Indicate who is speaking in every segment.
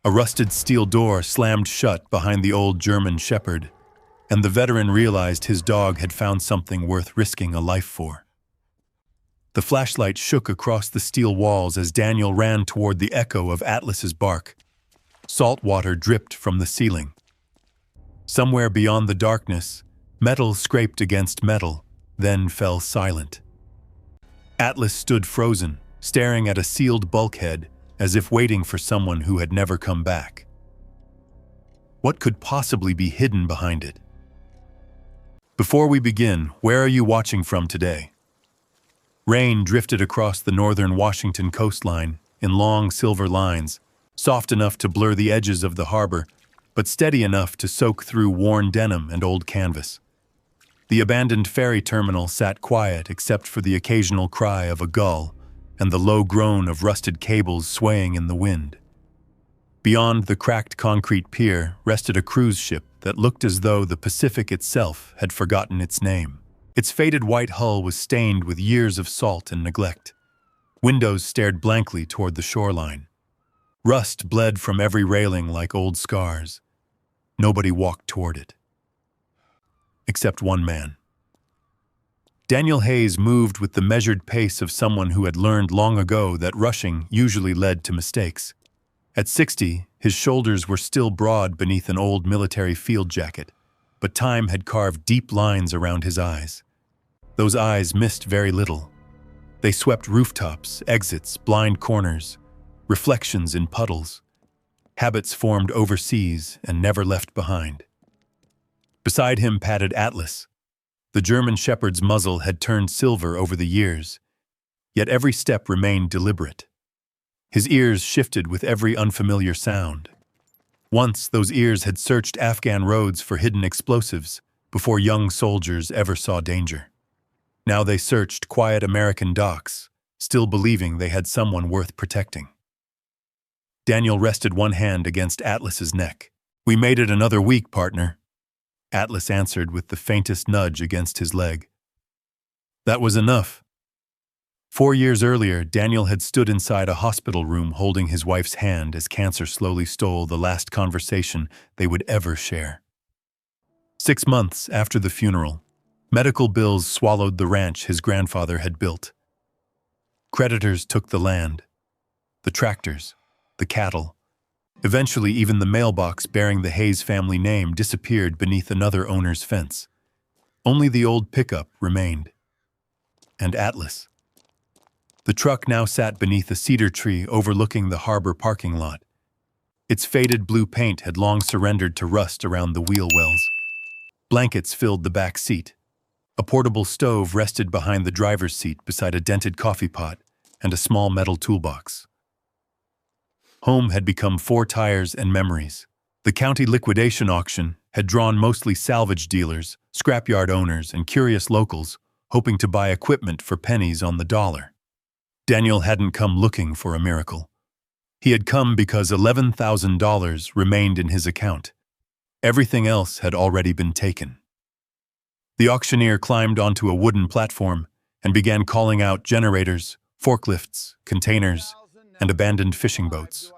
Speaker 1: A rusted steel door slammed shut behind the old German shepherd, and the veteran realized his dog had found something worth risking a life for. The flashlight shook across the steel walls as Daniel ran toward the echo of Atlas's bark. Salt water dripped from the ceiling. Somewhere beyond the darkness, metal scraped against metal, then fell silent. Atlas stood frozen, staring at a sealed bulkhead, as if waiting for someone who had never come back. What could possibly be hidden behind it? Before we begin, where are you watching from today? Rain drifted across the northern Washington coastline in long silver lines, soft enough to blur the edges of the harbor, but steady enough to soak through worn denim and old canvas. The abandoned ferry terminal sat quiet except for the occasional cry of a gull and the low groan of rusted cables swaying in the wind. Beyond the cracked concrete pier rested a cruise ship that looked as though the Pacific itself had forgotten its name. Its faded white hull was stained with years of salt and neglect. Windows stared blankly toward the shoreline. Rust bled from every railing like old scars. Nobody walked toward it. Except one man. Daniel Hayes moved with the measured pace of someone who had learned long ago that rushing usually led to mistakes. At 60, his shoulders were still broad beneath an old military field jacket, but time had carved deep lines around his eyes. Those eyes missed very little. They swept rooftops, exits, blind corners, reflections in puddles, habits formed overseas and never left behind. Beside him padded Atlas. The German shepherd's muzzle had turned silver over the years, yet every step remained deliberate. His ears shifted with every unfamiliar sound. Once those ears had searched Afghan roads for hidden explosives before young soldiers ever saw danger. Now they searched quiet American docks, still believing they had someone worth protecting. Daniel rested one hand against Atlas's neck. "We made it another week, partner," Atlas answered with the faintest nudge against his leg. That was enough. 4 years earlier, Daniel had stood inside a hospital room holding his wife's hand as cancer slowly stole the last conversation they would ever share. 6 months after the funeral, medical bills swallowed the ranch his grandfather had built. Creditors took the land, the tractors, the cattle. Eventually, even the mailbox bearing the Hayes family name disappeared beneath another owner's fence. Only the old pickup remained. And Atlas. The truck now sat beneath a cedar tree overlooking the harbor parking lot. Its faded blue paint had long surrendered to rust around the wheel wells. Blankets filled the back seat. A portable stove rested behind the driver's seat beside a dented coffee pot and a small metal toolbox. Home had become 4 tires and memories. The county liquidation auction had drawn mostly salvage dealers, scrapyard owners, and curious locals, hoping to buy equipment for pennies on the dollar. Daniel hadn't come looking for a miracle. He had come because $11,000 remained in his account. Everything else had already been taken. The auctioneer climbed onto a wooden platform and began calling out generators, forklifts, containers, and abandoned fishing boats.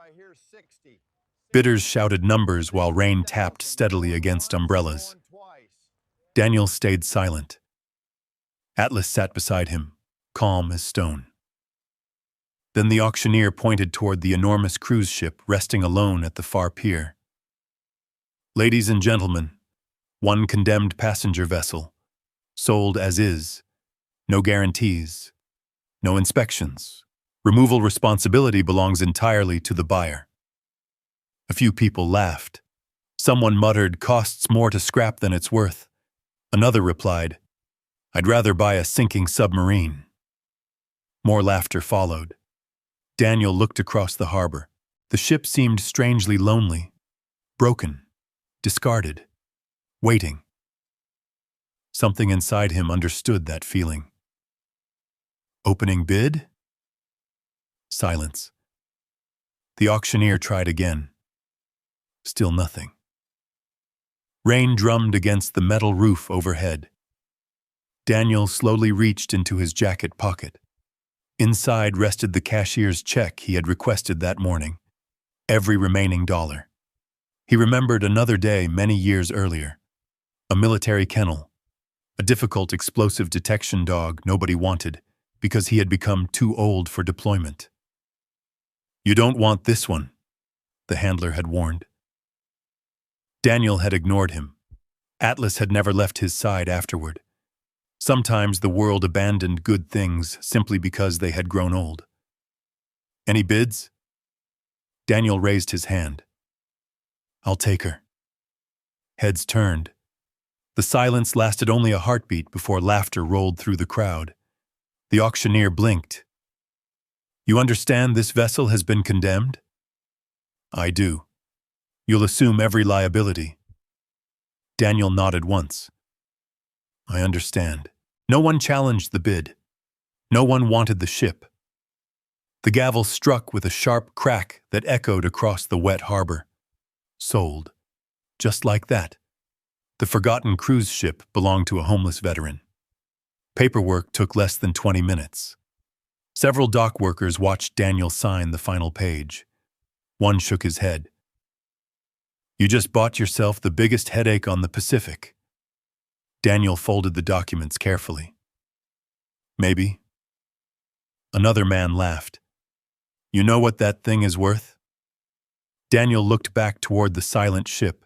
Speaker 1: Bidders shouted numbers while rain tapped steadily against umbrellas. Daniel stayed silent. Atlas sat beside him, calm as stone. Then the auctioneer pointed toward the enormous cruise ship resting alone at the far pier. "Ladies and gentlemen, one condemned passenger vessel, sold as is, no guarantees, no inspections. Removal responsibility belongs entirely to the buyer." A few people laughed. Someone muttered, "Costs more to scrap than it's worth." Another replied, "I'd rather buy a sinking submarine." More laughter followed. Daniel looked across the harbor. The ship seemed strangely lonely, broken, discarded, waiting. Something inside him understood that feeling. Opening bid? Silence. The auctioneer tried again. Still nothing. Rain drummed against the metal roof overhead. Daniel slowly reached into his jacket pocket. Inside rested the cashier's check he had requested that morning. every remaining dollar. He remembered another day many years earlier. A military kennel, a difficult explosive detection dog nobody wanted because he had become too old for deployment. "You don't want this one," the handler had warned. Daniel had ignored him. Atlas had never left his side afterward. Sometimes the world abandoned good things simply because they had grown old. "Any bids?" Daniel raised his hand. "I'll take her." Heads turned. The silence lasted only a heartbeat before laughter rolled through the crowd. The auctioneer blinked. "You understand this vessel has been condemned?" "I do. You'll assume every liability." Daniel nodded once. "I understand." No one challenged the bid. No one wanted the ship. The gavel struck with a sharp crack that echoed across the wet harbor. Sold. Just like that. The forgotten cruise ship belonged to a homeless veteran. Paperwork took less than 20 minutes. Several dock workers watched Daniel sign the final page. One shook his head. "You just bought yourself the biggest headache on the Pacific." Daniel folded the documents carefully. "Maybe." Another man laughed. "You know what that thing is worth?" Daniel looked back toward the silent ship.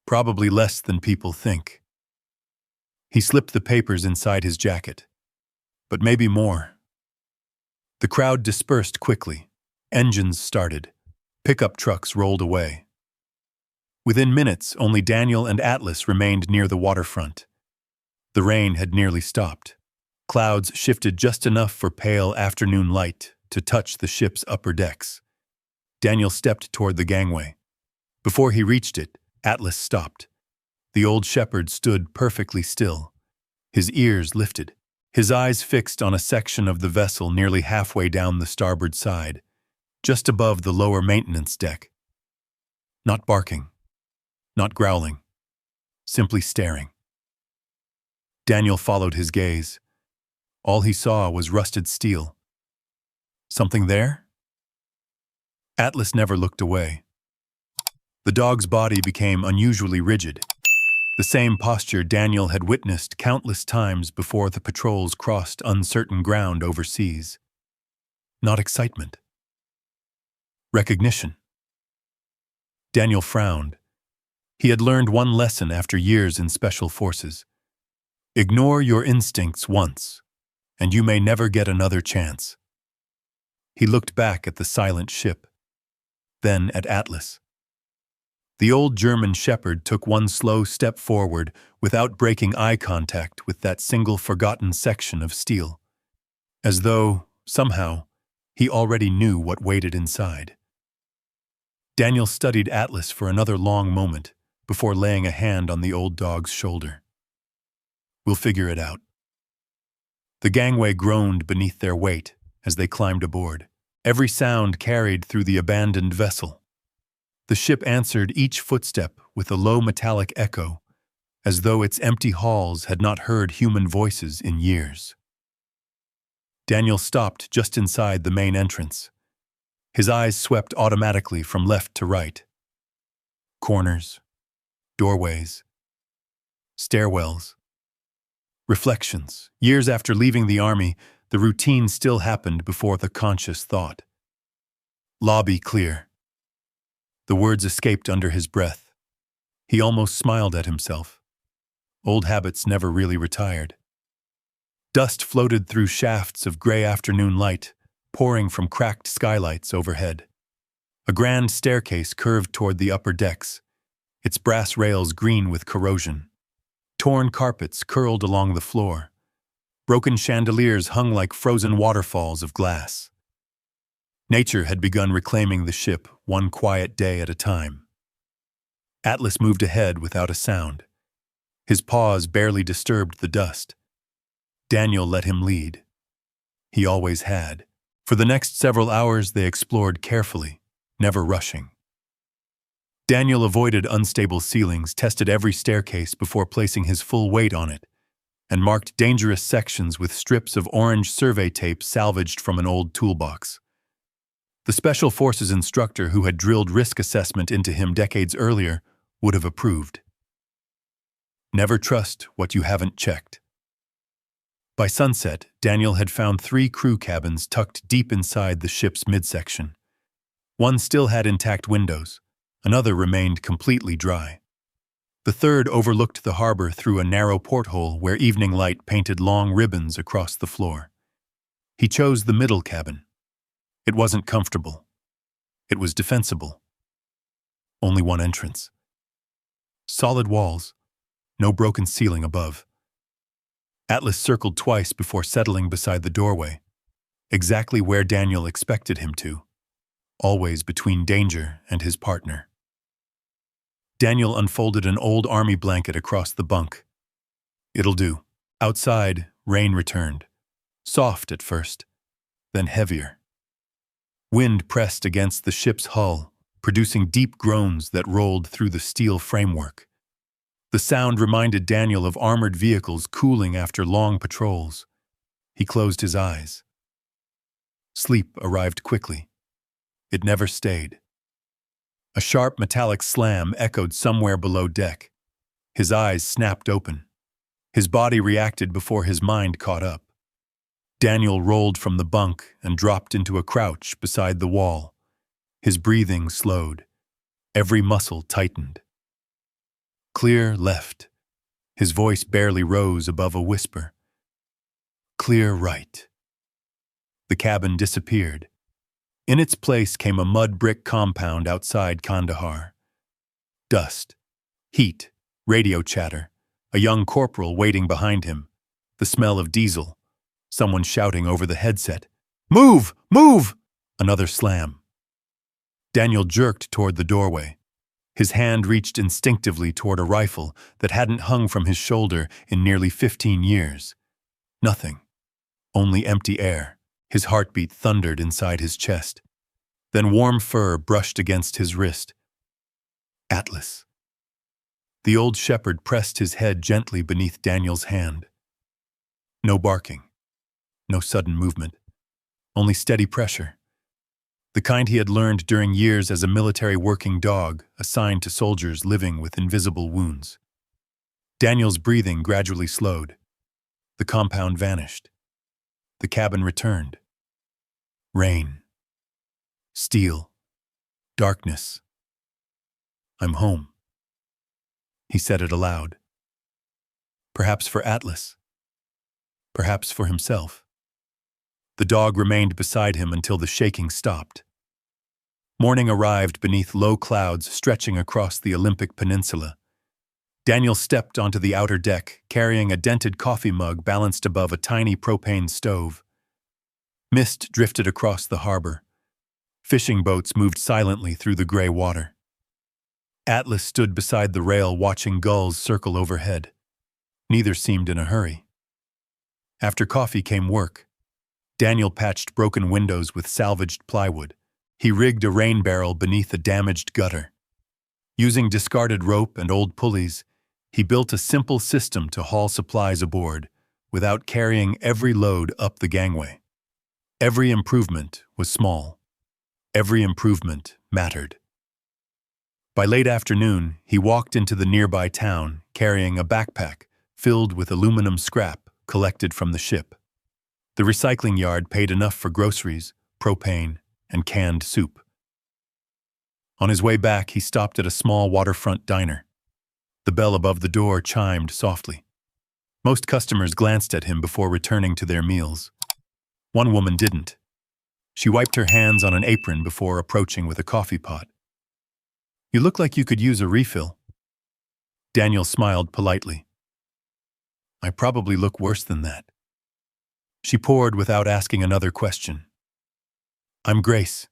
Speaker 1: "Probably less than people think." He slipped the papers inside his jacket. "But maybe more." The crowd dispersed quickly. Engines started. Pickup trucks rolled away. Within minutes, only Daniel and Atlas remained near the waterfront. The rain had nearly stopped. Clouds shifted just enough for pale afternoon light to touch the ship's upper decks. Daniel stepped toward the gangway. Before he reached it, Atlas stopped. The old shepherd stood perfectly still, his ears lifted, his eyes fixed on a section of the vessel nearly halfway down the starboard side, just above the lower maintenance deck. Not barking. Not growling, simply staring. Daniel followed his gaze. All he saw was rusted steel. Something there? Atlas never looked away. The dog's body became unusually rigid, the same posture Daniel had witnessed countless times before the patrols crossed uncertain ground overseas. Not excitement. Recognition. Daniel frowned. He had learned one lesson after years in special forces. Ignore your instincts once, and you may never get another chance. He looked back at the silent ship, then at Atlas. The old German shepherd took one slow step forward without breaking eye contact with that single forgotten section of steel, as though, somehow, he already knew what waited inside. Daniel studied Atlas for another long moment, before laying a hand on the old dog's shoulder. "We'll figure it out." The gangway groaned beneath their weight as they climbed aboard. Every sound carried through the abandoned vessel. The ship answered each footstep with a low metallic echo, as though its empty halls had not heard human voices in years. Daniel stopped just inside the main entrance. His eyes swept automatically from left to right. Corners. Doorways, stairwells, reflections. Years after leaving the army, the routine still happened before the conscious thought. "Lobby clear." The words escaped under his breath. He almost smiled at himself. Old habits never really retired. Dust floated through shafts of gray afternoon light, pouring from cracked skylights overhead. A grand staircase curved toward the upper decks, its brass rails green with corrosion. Torn carpets curled along the floor. Broken chandeliers hung like frozen waterfalls of glass. Nature had begun reclaiming the ship one quiet day at a time. Atlas moved ahead without a sound. His paws barely disturbed the dust. Daniel let him lead. He always had. For the next several hours they explored carefully, never rushing. Daniel avoided unstable ceilings, tested every staircase before placing his full weight on it, and marked dangerous sections with strips of orange survey tape salvaged from an old toolbox. The Special Forces instructor who had drilled risk assessment into him decades earlier would have approved. Never trust what you haven't checked. By sunset, Daniel had found 3 crew cabins tucked deep inside the ship's midsection. One still had intact windows, another remained completely dry. The third overlooked the harbor through a narrow porthole where evening light painted long ribbons across the floor. He chose the middle cabin. It wasn't comfortable. It was defensible. Only one entrance. Solid walls, no broken ceiling above. Atlas circled twice before settling beside the doorway, exactly where Daniel expected him to, always between danger and his partner. Daniel unfolded an old army blanket across the bunk. It'll do. Outside, rain returned. Soft at first, then heavier. Wind pressed against the ship's hull, producing deep groans that rolled through the steel framework. The sound reminded Daniel of armored vehicles cooling after long patrols. He closed his eyes. Sleep arrived quickly. It never stayed. A sharp metallic slam echoed somewhere below deck. His eyes snapped open. His body reacted before his mind caught up. Daniel rolled from the bunk and dropped into a crouch beside the wall. His breathing slowed. Every muscle tightened. Clear left. His voice barely rose above a whisper. Clear right. The cabin disappeared. In its place came a mud brick compound outside Kandahar. Dust, heat, radio chatter, a young corporal waiting behind him, the smell of diesel, someone shouting over the headset, "Move! Move!" Another slam. Daniel jerked toward the doorway. His hand reached instinctively toward a rifle that hadn't hung from his shoulder in nearly 15 years. Nothing. Only empty air. His heartbeat thundered inside his chest. Then warm fur brushed against his wrist. Atlas. The old shepherd pressed his head gently beneath Daniel's hand. No barking. No sudden movement. Only steady pressure. The kind he had learned during years as a military working dog assigned to soldiers living with invisible wounds. Daniel's breathing gradually slowed. The compound vanished. The cabin returned. Rain. Steel. Darkness. I'm home. He said it aloud. Perhaps for Atlas. Perhaps for himself. The dog remained beside him until the shaking stopped. Morning arrived beneath low clouds stretching across the Olympic Peninsula. Daniel stepped onto the outer deck, carrying a dented coffee mug balanced above a tiny propane stove. Mist drifted across the harbor. Fishing boats moved silently through the gray water. Atlas stood beside the rail watching gulls circle overhead. Neither seemed in a hurry. After coffee came work. Daniel patched broken windows with salvaged plywood. He rigged a rain barrel beneath a damaged gutter. Using discarded rope and old pulleys, he built a simple system to haul supplies aboard without carrying every load up the gangway. Every improvement was small. Every improvement mattered. By late afternoon, he walked into the nearby town carrying a backpack filled with aluminum scrap collected from the ship. The recycling yard paid enough for groceries, propane, and canned soup. On his way back, he stopped at a small waterfront diner. The bell above the door chimed softly. Most customers glanced at him before returning to their meals. One woman didn't. She wiped her hands on an apron before approaching with a coffee pot. "You look like you could use a refill." Daniel smiled politely. "I probably look worse than that." She poured without asking another question. "I'm Grace."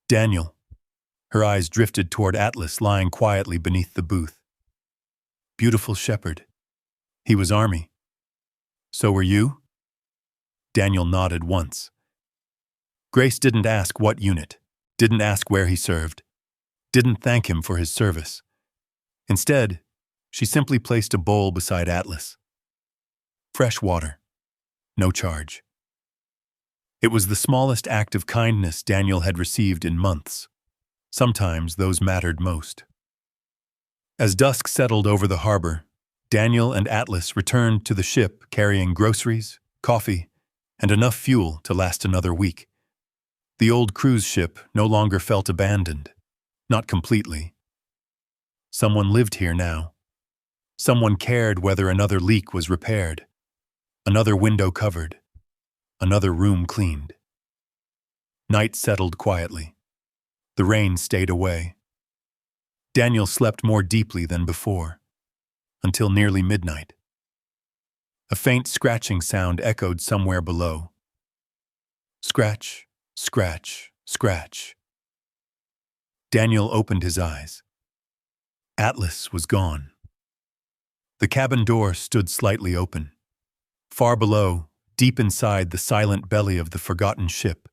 Speaker 1: Daniel. Her eyes drifted toward Atlas lying quietly beneath the booth. "Beautiful shepherd." He was Army. "So were you?" Daniel nodded once. Grace didn't ask what unit, didn't ask where he served, didn't thank him for his service. Instead, she simply placed a bowl beside Atlas. Fresh water. No charge. It was the smallest act of kindness Daniel had received in months. Sometimes those mattered most. As dusk settled over the harbor, Daniel and Atlas returned to the ship carrying groceries, coffee, and enough fuel to last another week. The old cruise ship no longer felt abandoned. Not completely. Someone lived here now. Someone cared whether another leak was repaired, another window covered, another room cleaned. Night settled quietly. The rain stayed away. Daniel slept more deeply than before, until nearly midnight. A faint scratching sound echoed somewhere below. Scratch, scratch, scratch. Daniel opened his eyes. Atlas was gone. The cabin door stood slightly open. Far below, deep inside the silent belly of the forgotten ship,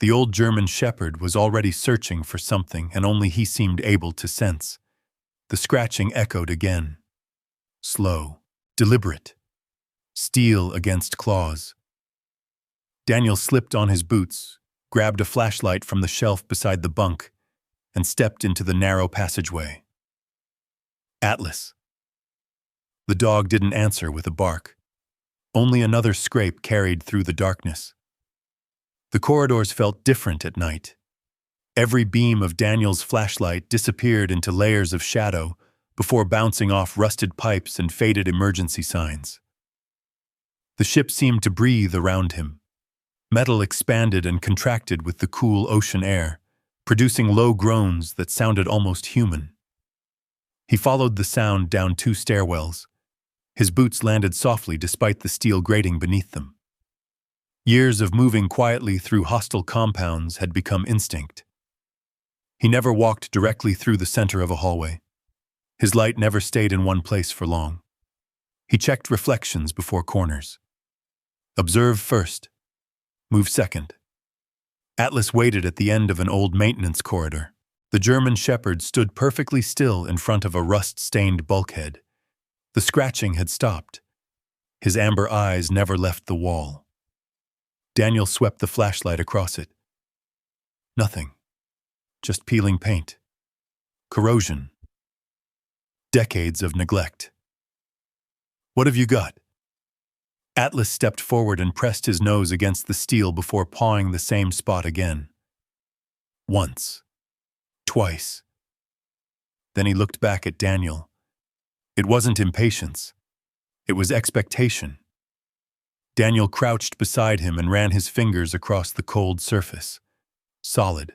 Speaker 1: the old German shepherd was already searching for something and only he seemed able to sense. The scratching echoed again. Slow, deliberate. Steel against claws. Daniel slipped on his boots, grabbed a flashlight from the shelf beside the bunk, and stepped into the narrow passageway. Atlas. The dog didn't answer with a bark. Only another scrape carried through the darkness. The corridors felt different at night. Every beam of Daniel's flashlight disappeared into layers of shadow before bouncing off rusted pipes and faded emergency signs. The ship seemed to breathe around him. Metal expanded and contracted with the cool ocean air, producing low groans that sounded almost human. He followed the sound down 2 stairwells. His boots landed softly despite the steel grating beneath them. Years of moving quietly through hostile compounds had become instinct. He never walked directly through the center of a hallway. His light never stayed in one place for long. He checked reflections before corners. Observe first. Move second. Atlas waited at the end of an old maintenance corridor. The German shepherd stood perfectly still in front of a rust-stained bulkhead. The scratching had stopped. His amber eyes never left the wall. Daniel swept the flashlight across it. Nothing. Just peeling paint. Corrosion. Decades of neglect. What have you got? Atlas stepped forward and pressed his nose against the steel before pawing the same spot again. Once. Twice. Then he looked back at Daniel. It wasn't impatience. It was expectation. Daniel crouched beside him and ran his fingers across the cold surface. Solid.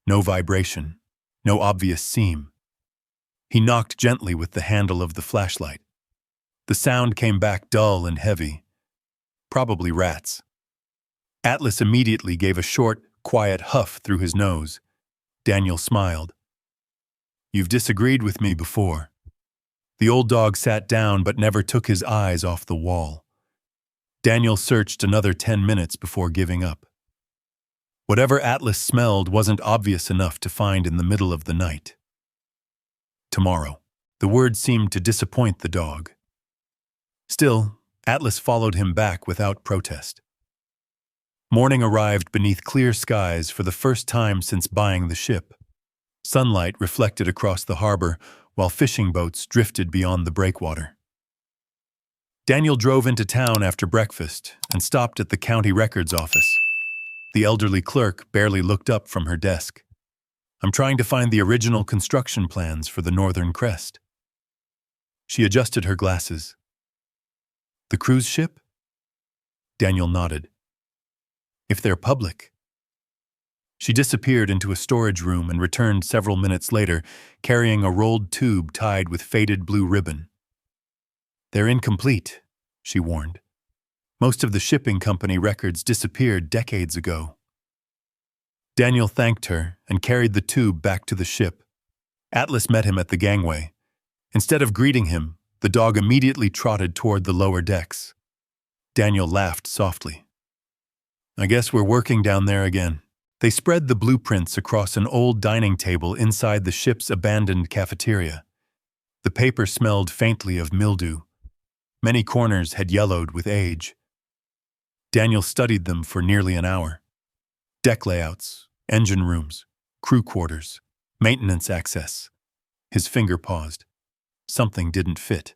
Speaker 1: No vibration. No obvious seam. He knocked gently with the handle of the flashlight. The sound came back dull and heavy. Probably rats. Atlas immediately gave a short, quiet huff through his nose. Daniel smiled. You've disagreed with me before. The old dog sat down but never took his eyes off the wall. Daniel searched another 10 minutes before giving up. Whatever Atlas smelled wasn't obvious enough to find in the middle of the night. Tomorrow. The word seemed to disappoint the dog. Still, Atlas followed him back without protest. Morning arrived beneath clear skies for the first time since buying the ship. Sunlight reflected across the harbor while fishing boats drifted beyond the breakwater. Daniel drove into town after breakfast and stopped at the county records office. The elderly clerk barely looked up from her desk. I'm trying to find the original construction plans for the Northern Crest. She adjusted her glasses. The cruise ship? Daniel nodded. If they're public. She disappeared into a storage room and returned several minutes later, carrying a rolled tube tied with faded blue ribbon. They're incomplete, she warned. Most of the shipping company records disappeared decades ago. Daniel thanked her and carried the tube back to the ship. Atlas met him at the gangway. Instead of greeting him, the dog immediately trotted toward the lower decks. Daniel laughed softly. I guess we're working down there again. They spread the blueprints across an old dining table inside the ship's abandoned cafeteria. The paper smelled faintly of mildew. Many corners had yellowed with age. Daniel studied them for nearly an hour. Deck layouts, engine rooms, crew quarters, maintenance access. His finger paused. Something didn't fit.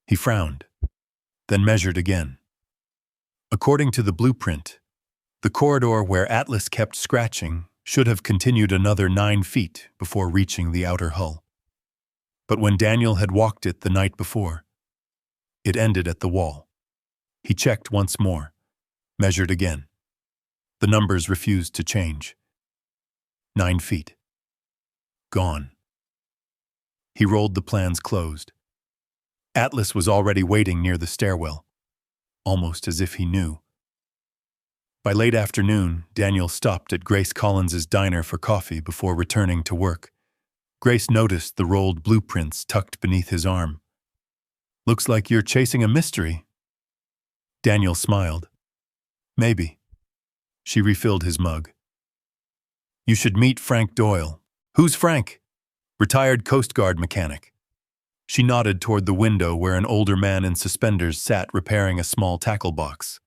Speaker 1: He frowned, then measured again. According to the blueprint, the corridor where Atlas kept scratching should have continued another 9 feet before reaching the outer hull. But when Daniel had walked it the night before, it ended at the wall. He checked once more, measured again. The numbers refused to change. 9 feet. Gone. He rolled the plans closed. Atlas was already waiting near the stairwell, almost as if he knew. By late afternoon, Daniel stopped at Grace Collins's diner for coffee before returning to work. Grace noticed the rolled blueprints tucked beneath his arm. "Looks like you're chasing a mystery." Daniel smiled. "Maybe." She refilled his mug. "You should meet Frank Doyle." "Who's Frank?" "Retired Coast Guard mechanic." She nodded toward the window where an older man in suspenders sat repairing a small tackle box.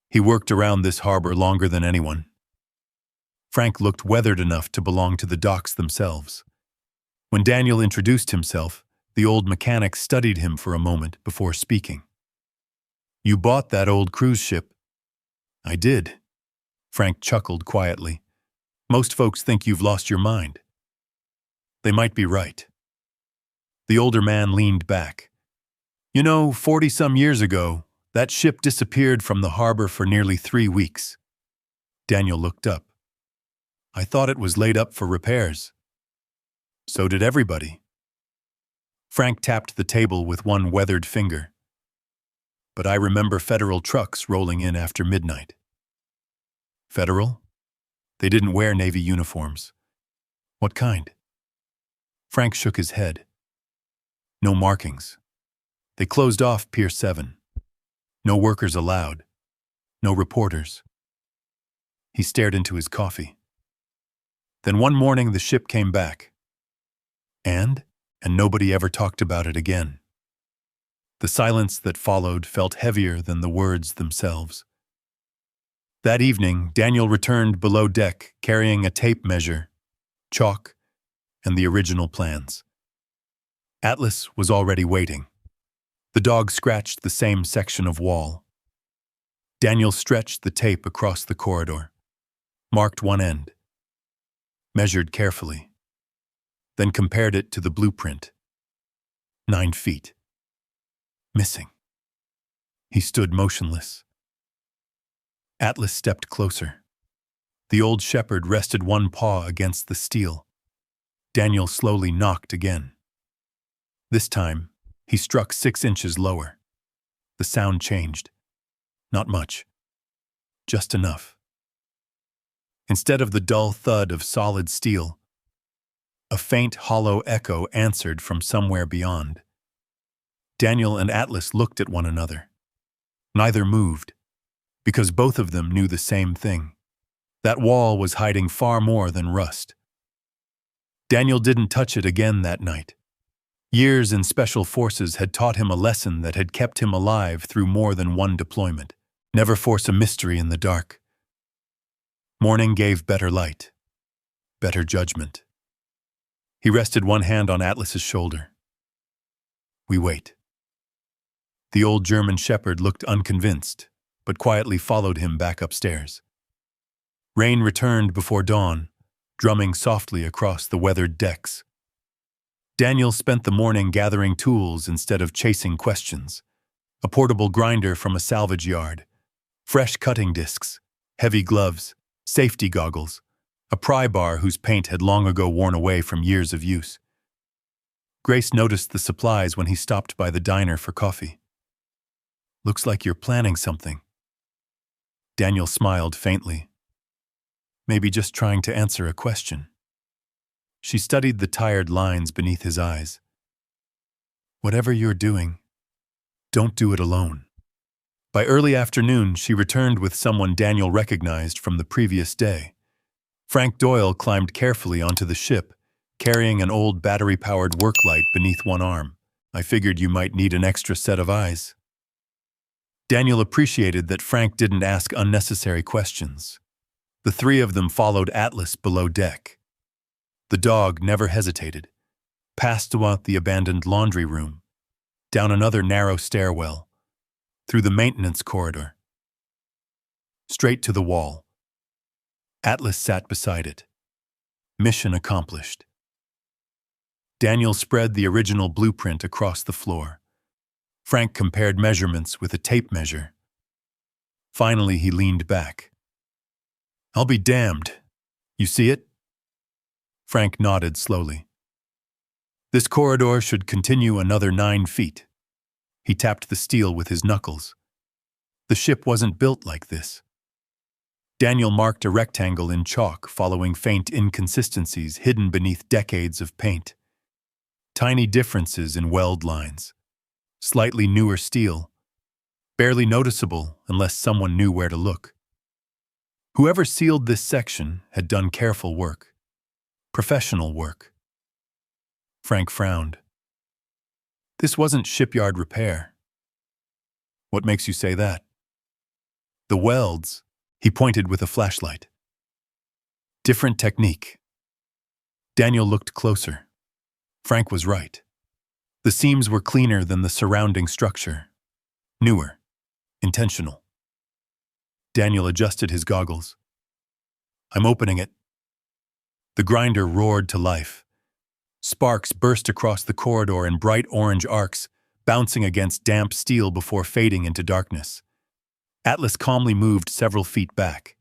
Speaker 1: He worked around this harbor longer than anyone. Frank looked weathered enough to belong to the docks themselves. When Daniel introduced himself, the old mechanic studied him for a moment before speaking. "You bought that old cruise ship." "I did." Frank chuckled quietly. "Most folks think you've lost your mind." "They might be right." The older man leaned back. "You know, 40-some years ago, that ship disappeared from the harbor for nearly 3 weeks. Daniel looked up. "I thought it was laid up for repairs." "So did everybody." Frank tapped the table with one weathered finger. "But I remember federal trucks rolling in after midnight." "Federal?" "They didn't wear Navy uniforms." "What kind?" Frank shook his head. "No markings. They closed off Pier 7. No workers allowed. No reporters." He stared into his coffee. "Then one morning the ship came back. And nobody ever talked about it again." The silence that followed felt heavier than the words themselves. That evening, Daniel returned below deck carrying a tape measure, chalk, and the original plans. Atlas was already waiting. The dog scratched the same section of wall. Daniel stretched the tape across the corridor, marked one end, measured carefully, then compared it to the blueprint. 9 feet. Missing. He stood motionless. Atlas stepped closer. The old shepherd rested one paw against the steel. Daniel slowly knocked again. This time, he struck 6 inches lower. The sound changed. Not much. Just enough. Instead of the dull thud of solid steel, a faint, hollow echo answered from somewhere beyond. Daniel and Atlas looked at one another. Neither moved, because both of them knew the same thing. That wall was hiding far more than rust. Daniel didn't touch it again that night. Years in special forces had taught him a lesson that had kept him alive through more than one deployment. Never force a mystery in the dark. Morning gave better light, better judgment. He rested one hand on Atlas's shoulder. "We wait." The old German shepherd looked unconvinced, but quietly followed him back upstairs. Rain returned before dawn, drumming softly across the weathered decks. Daniel spent the morning gathering tools instead of chasing questions. A portable grinder from a salvage yard, fresh cutting discs, heavy gloves, safety goggles, a pry bar whose paint had long ago worn away from years of use. Grace noticed the supplies when he stopped by the diner for coffee. "Looks like you're planning something." Daniel smiled faintly. "Maybe just trying to answer a question." She studied the tired lines beneath his eyes. "Whatever you're doing, don't do it alone." By early afternoon, she returned with someone Daniel recognized from the previous day. Frank Doyle climbed carefully onto the ship, carrying an old battery-powered work light beneath one arm. "I figured you might need an extra set of eyes." Daniel appreciated that Frank didn't ask unnecessary questions. The three of them followed Atlas below deck. The dog never hesitated, passed throughout the abandoned laundry room, down another narrow stairwell, through the maintenance corridor, straight to the wall. Atlas sat beside it. Mission accomplished. Daniel spread the original blueprint across the floor. Frank compared measurements with a tape measure. Finally, he leaned back. "I'll be damned. You see it?" Frank nodded slowly. "This corridor should continue another 9 feet. He tapped the steel with his knuckles. The ship wasn't built like this. Daniel marked a rectangle in chalk following faint inconsistencies hidden beneath decades of paint. Tiny differences in weld lines. Slightly newer steel. Barely noticeable unless someone knew where to look. Whoever sealed this section had done careful work. Professional work. Frank frowned. This wasn't shipyard repair. What makes you say that? The welds, he pointed with a flashlight. Different technique. Daniel looked closer. Frank was right. The seams were cleaner than the surrounding structure. Newer. Intentional. Daniel adjusted his goggles. "I'm opening it." The grinder roared to life. Sparks burst across the corridor in bright orange arcs, bouncing against damp steel before fading into darkness. Atlas calmly moved several feet back.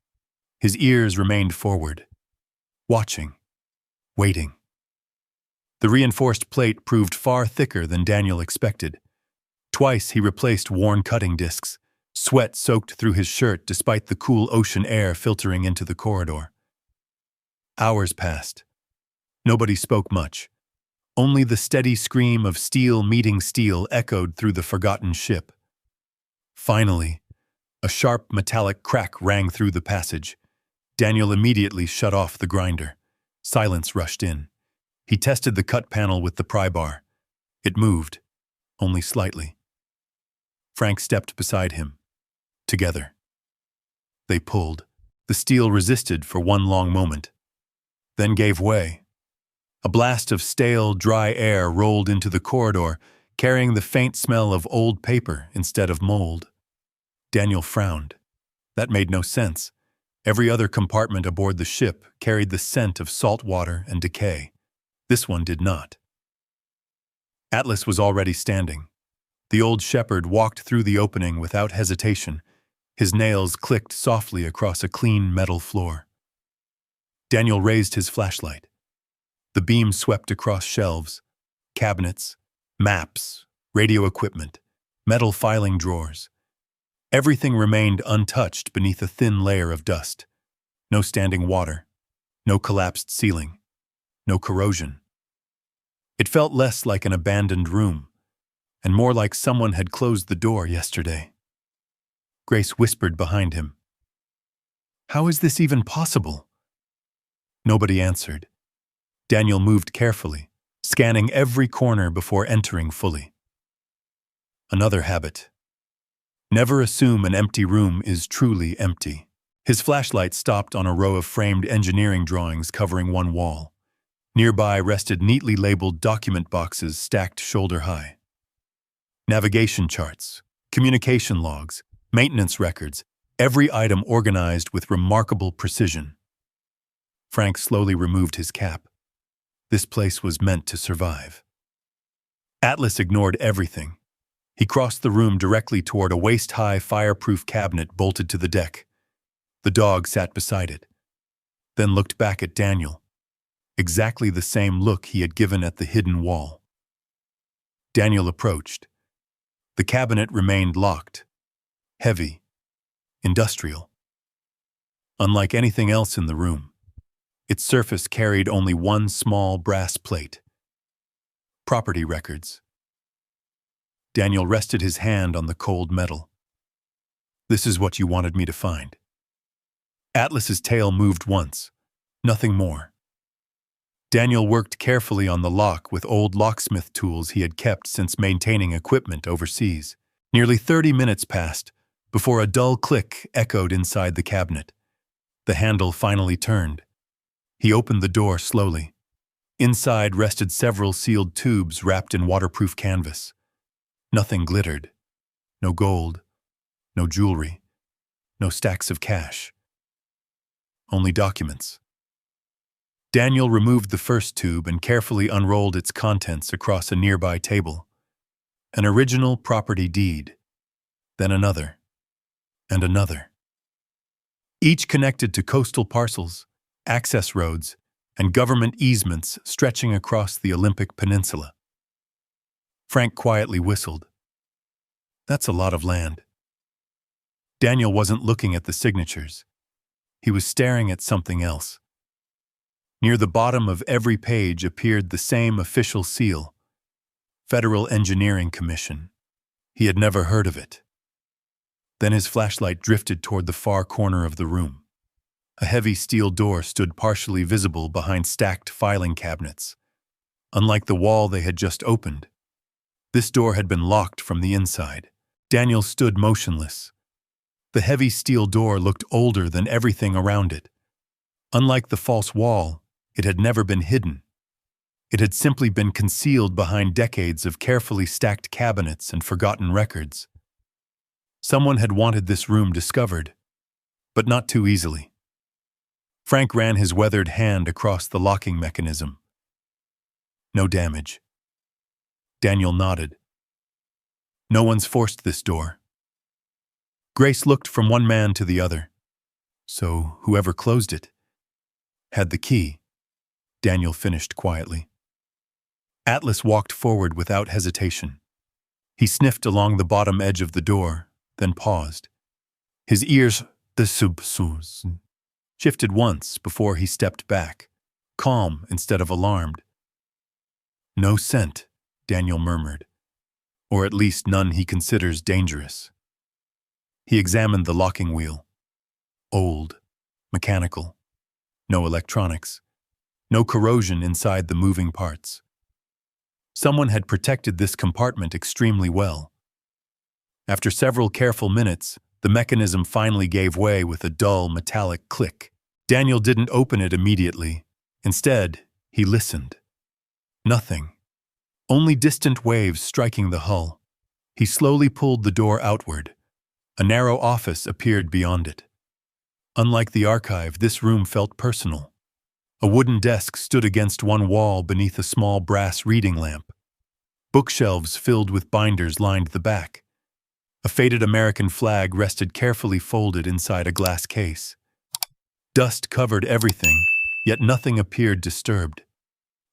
Speaker 1: His ears remained forward. Watching. Waiting. The reinforced plate proved far thicker than Daniel expected. Twice he replaced worn cutting discs. Sweat soaked through his shirt despite the cool ocean air filtering into the corridor. Hours passed. Nobody spoke much. Only the steady scream of steel meeting steel echoed through the forgotten ship. Finally, a sharp metallic crack rang through the passage. Daniel immediately shut off the grinder. Silence rushed in. He tested the cut panel with the pry bar. It moved, only slightly. Frank stepped beside him. Together. They pulled. The steel resisted for one long moment, then gave way. A blast of stale, dry air rolled into the corridor, carrying the faint smell of old paper instead of mold. Daniel frowned. That made no sense. Every other compartment aboard the ship carried the scent of salt water and decay. This one did not. Atlas was already standing. The old shepherd walked through the opening without hesitation. His nails clicked softly across a clean metal floor. Daniel raised his flashlight. The beam swept across shelves, cabinets, maps, radio equipment, metal filing drawers. Everything remained untouched beneath a thin layer of dust. No standing water, no collapsed ceiling, no corrosion. It felt less like an abandoned room, and more like someone had closed the door yesterday. Grace whispered behind him. "How is this even possible?" Nobody answered. Daniel moved carefully, scanning every corner before entering fully. Another habit. Never assume an empty room is truly empty. His flashlight stopped on a row of framed engineering drawings covering one wall. Nearby rested neatly labeled document boxes stacked shoulder-high. Navigation charts, communication logs, maintenance records, every item organized with remarkable precision. Frank slowly removed his cap. This place was meant to survive. Atlas ignored everything. He crossed the room directly toward a waist-high fireproof cabinet bolted to the deck. The dog sat beside it, then looked back at Daniel. Exactly the same look he had given at the hidden wall. Daniel approached. The cabinet remained locked. Heavy. Industrial. Unlike anything else in the room, its surface carried only one small brass plate. Property records. Daniel rested his hand on the cold metal. "This is what you wanted me to find." Atlas's tail moved once, nothing more. Daniel worked carefully on the lock with old locksmith tools he had kept since maintaining equipment overseas. Nearly 30 minutes passed before a dull click echoed inside the cabinet. The handle finally turned. He opened the door slowly. Inside rested several sealed tubes wrapped in waterproof canvas. Nothing glittered. No gold. No jewelry. No stacks of cash. Only documents. Daniel removed the first tube and carefully unrolled its contents across a nearby table. An original property deed. Then another. And another. Each connected to coastal parcels, access roads, and government easements stretching across the Olympic Peninsula. Frank quietly whistled. That's a lot of land. Daniel wasn't looking at the signatures. He was staring at something else. Near the bottom of every page appeared the same official seal, Federal Engineering Commission. He had never heard of it. Then his flashlight drifted toward the far corner of the room. A heavy steel door stood partially visible behind stacked filing cabinets. Unlike the wall they had just opened, this door had been locked from the inside. Daniel stood motionless. The heavy steel door looked older than everything around it. Unlike the false wall, it had never been hidden. It had simply been concealed behind decades of carefully stacked cabinets and forgotten records. Someone had wanted this room discovered, but not too easily. Frank ran his weathered hand across the locking mechanism. No damage. Daniel nodded. No one's forced this door. Grace looked from one man to the other. So whoever closed it had the key, Daniel finished quietly. Atlas walked forward without hesitation. He sniffed along the bottom edge of the door, then paused. His ears, shifted once before he stepped back, calm instead of alarmed. No scent, Daniel murmured, or at least none he considers dangerous. He examined the locking wheel. Old, mechanical, no electronics, no corrosion inside the moving parts. Someone had protected this compartment extremely well. After several careful minutes, the mechanism finally gave way with a dull, metallic click. Daniel didn't open it immediately. Instead, he listened. Nothing. Only distant waves striking the hull. He slowly pulled the door outward. A narrow office appeared beyond it. Unlike the archive, this room felt personal. A wooden desk stood against one wall beneath a small brass reading lamp. Bookshelves filled with binders lined the back. A faded American flag rested carefully folded inside a glass case. Dust covered everything, yet nothing appeared disturbed.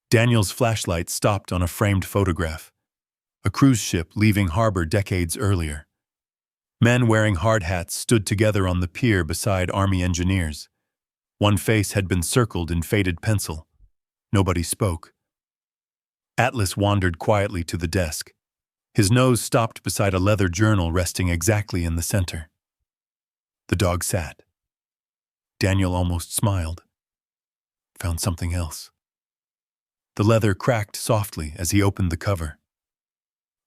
Speaker 1: Daniel's flashlight stopped on a framed photograph. A cruise ship leaving harbor decades earlier. Men wearing hard hats stood together on the pier beside Army engineers. One face had been circled in faded pencil. Nobody spoke. Atlas wandered quietly to the desk. His nose stopped beside a leather journal resting exactly in the center. The dog sat. Daniel almost smiled. Found something else. The leather cracked softly as he opened the cover.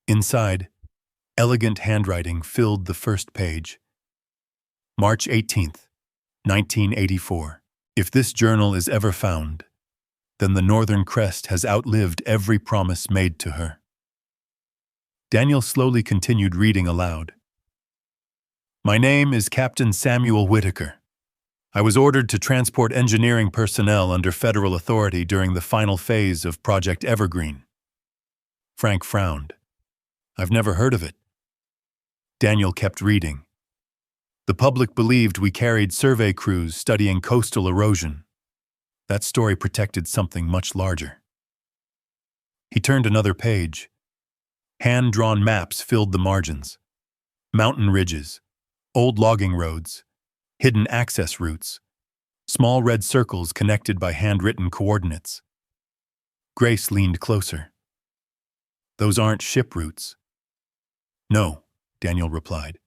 Speaker 1: Inside, elegant handwriting filled the first page. March 18th, 1984. If this journal is ever found, then the Northern Crest has outlived every promise made to her. Daniel slowly continued reading aloud. My name is Captain Samuel Whitaker. I was ordered to transport engineering personnel under federal authority during the final phase of Project Evergreen. Frank frowned. I've never heard of it. Daniel kept reading. The public believed we carried survey crews studying coastal erosion. That story protected something much larger. He turned another page. Hand-drawn maps filled the margins. Mountain ridges, old logging roads, hidden access routes, small red circles connected by handwritten coordinates. Grace leaned closer. Those aren't ship routes. No, Daniel replied.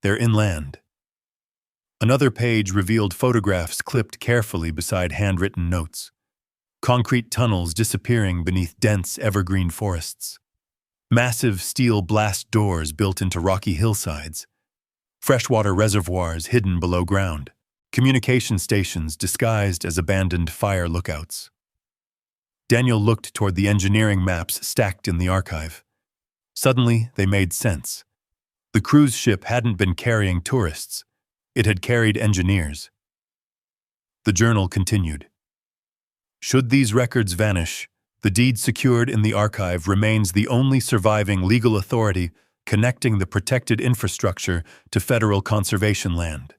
Speaker 1: They're inland. Another page revealed photographs clipped carefully beside handwritten notes. Concrete tunnels disappearing beneath dense evergreen forests. Massive steel blast doors built into rocky hillsides. freshwater reservoirs hidden below ground, communication stations disguised as abandoned fire lookouts. Daniel looked toward the engineering maps stacked in the archive. Suddenly, they made sense. The cruise ship hadn't been carrying tourists. It had carried engineers. The journal continued. Should these records vanish, the deed secured in the archive remains the only surviving legal authority connecting the protected infrastructure to federal conservation land.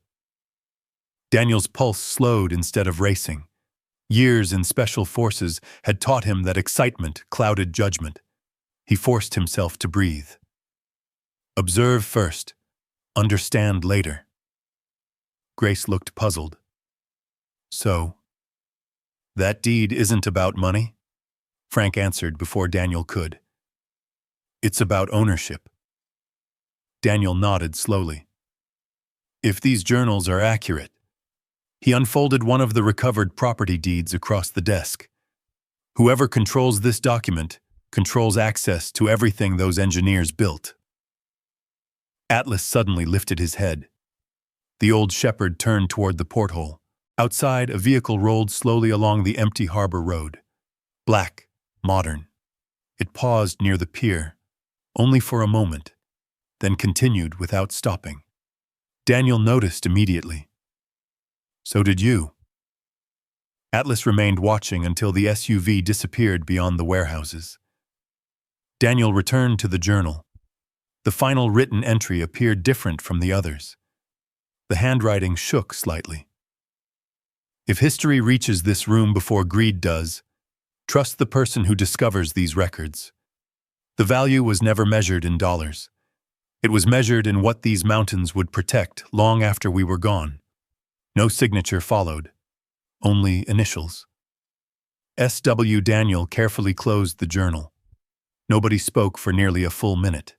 Speaker 1: Daniel's pulse slowed instead of racing. Years in special forces had taught him that excitement clouded judgment. He forced himself to breathe. Observe first, understand later. Grace looked puzzled. So, that deed isn't about money? Frank answered before Daniel could. It's about ownership. Daniel nodded slowly. If these journals are accurate, he unfolded one of the recovered property deeds across the desk. Whoever controls this document controls access to everything those engineers built. Atlas suddenly lifted his head. The old shepherd turned toward the porthole. Outside, a vehicle rolled slowly along the empty harbor road. Black, modern. It paused near the pier, only for a moment, then continued without stopping. Daniel noticed immediately. So did you. Atlas remained watching until the SUV disappeared beyond the warehouses. Daniel returned to the journal. The final written entry appeared different from the others. The handwriting shook slightly. If history reaches this room before greed does, trust the person who discovers these records. The value was never measured in dollars. It was measured in what these mountains would protect long after we were gone. No signature followed, only initials. S.W. Daniel carefully closed the journal. Nobody spoke for nearly a full minute.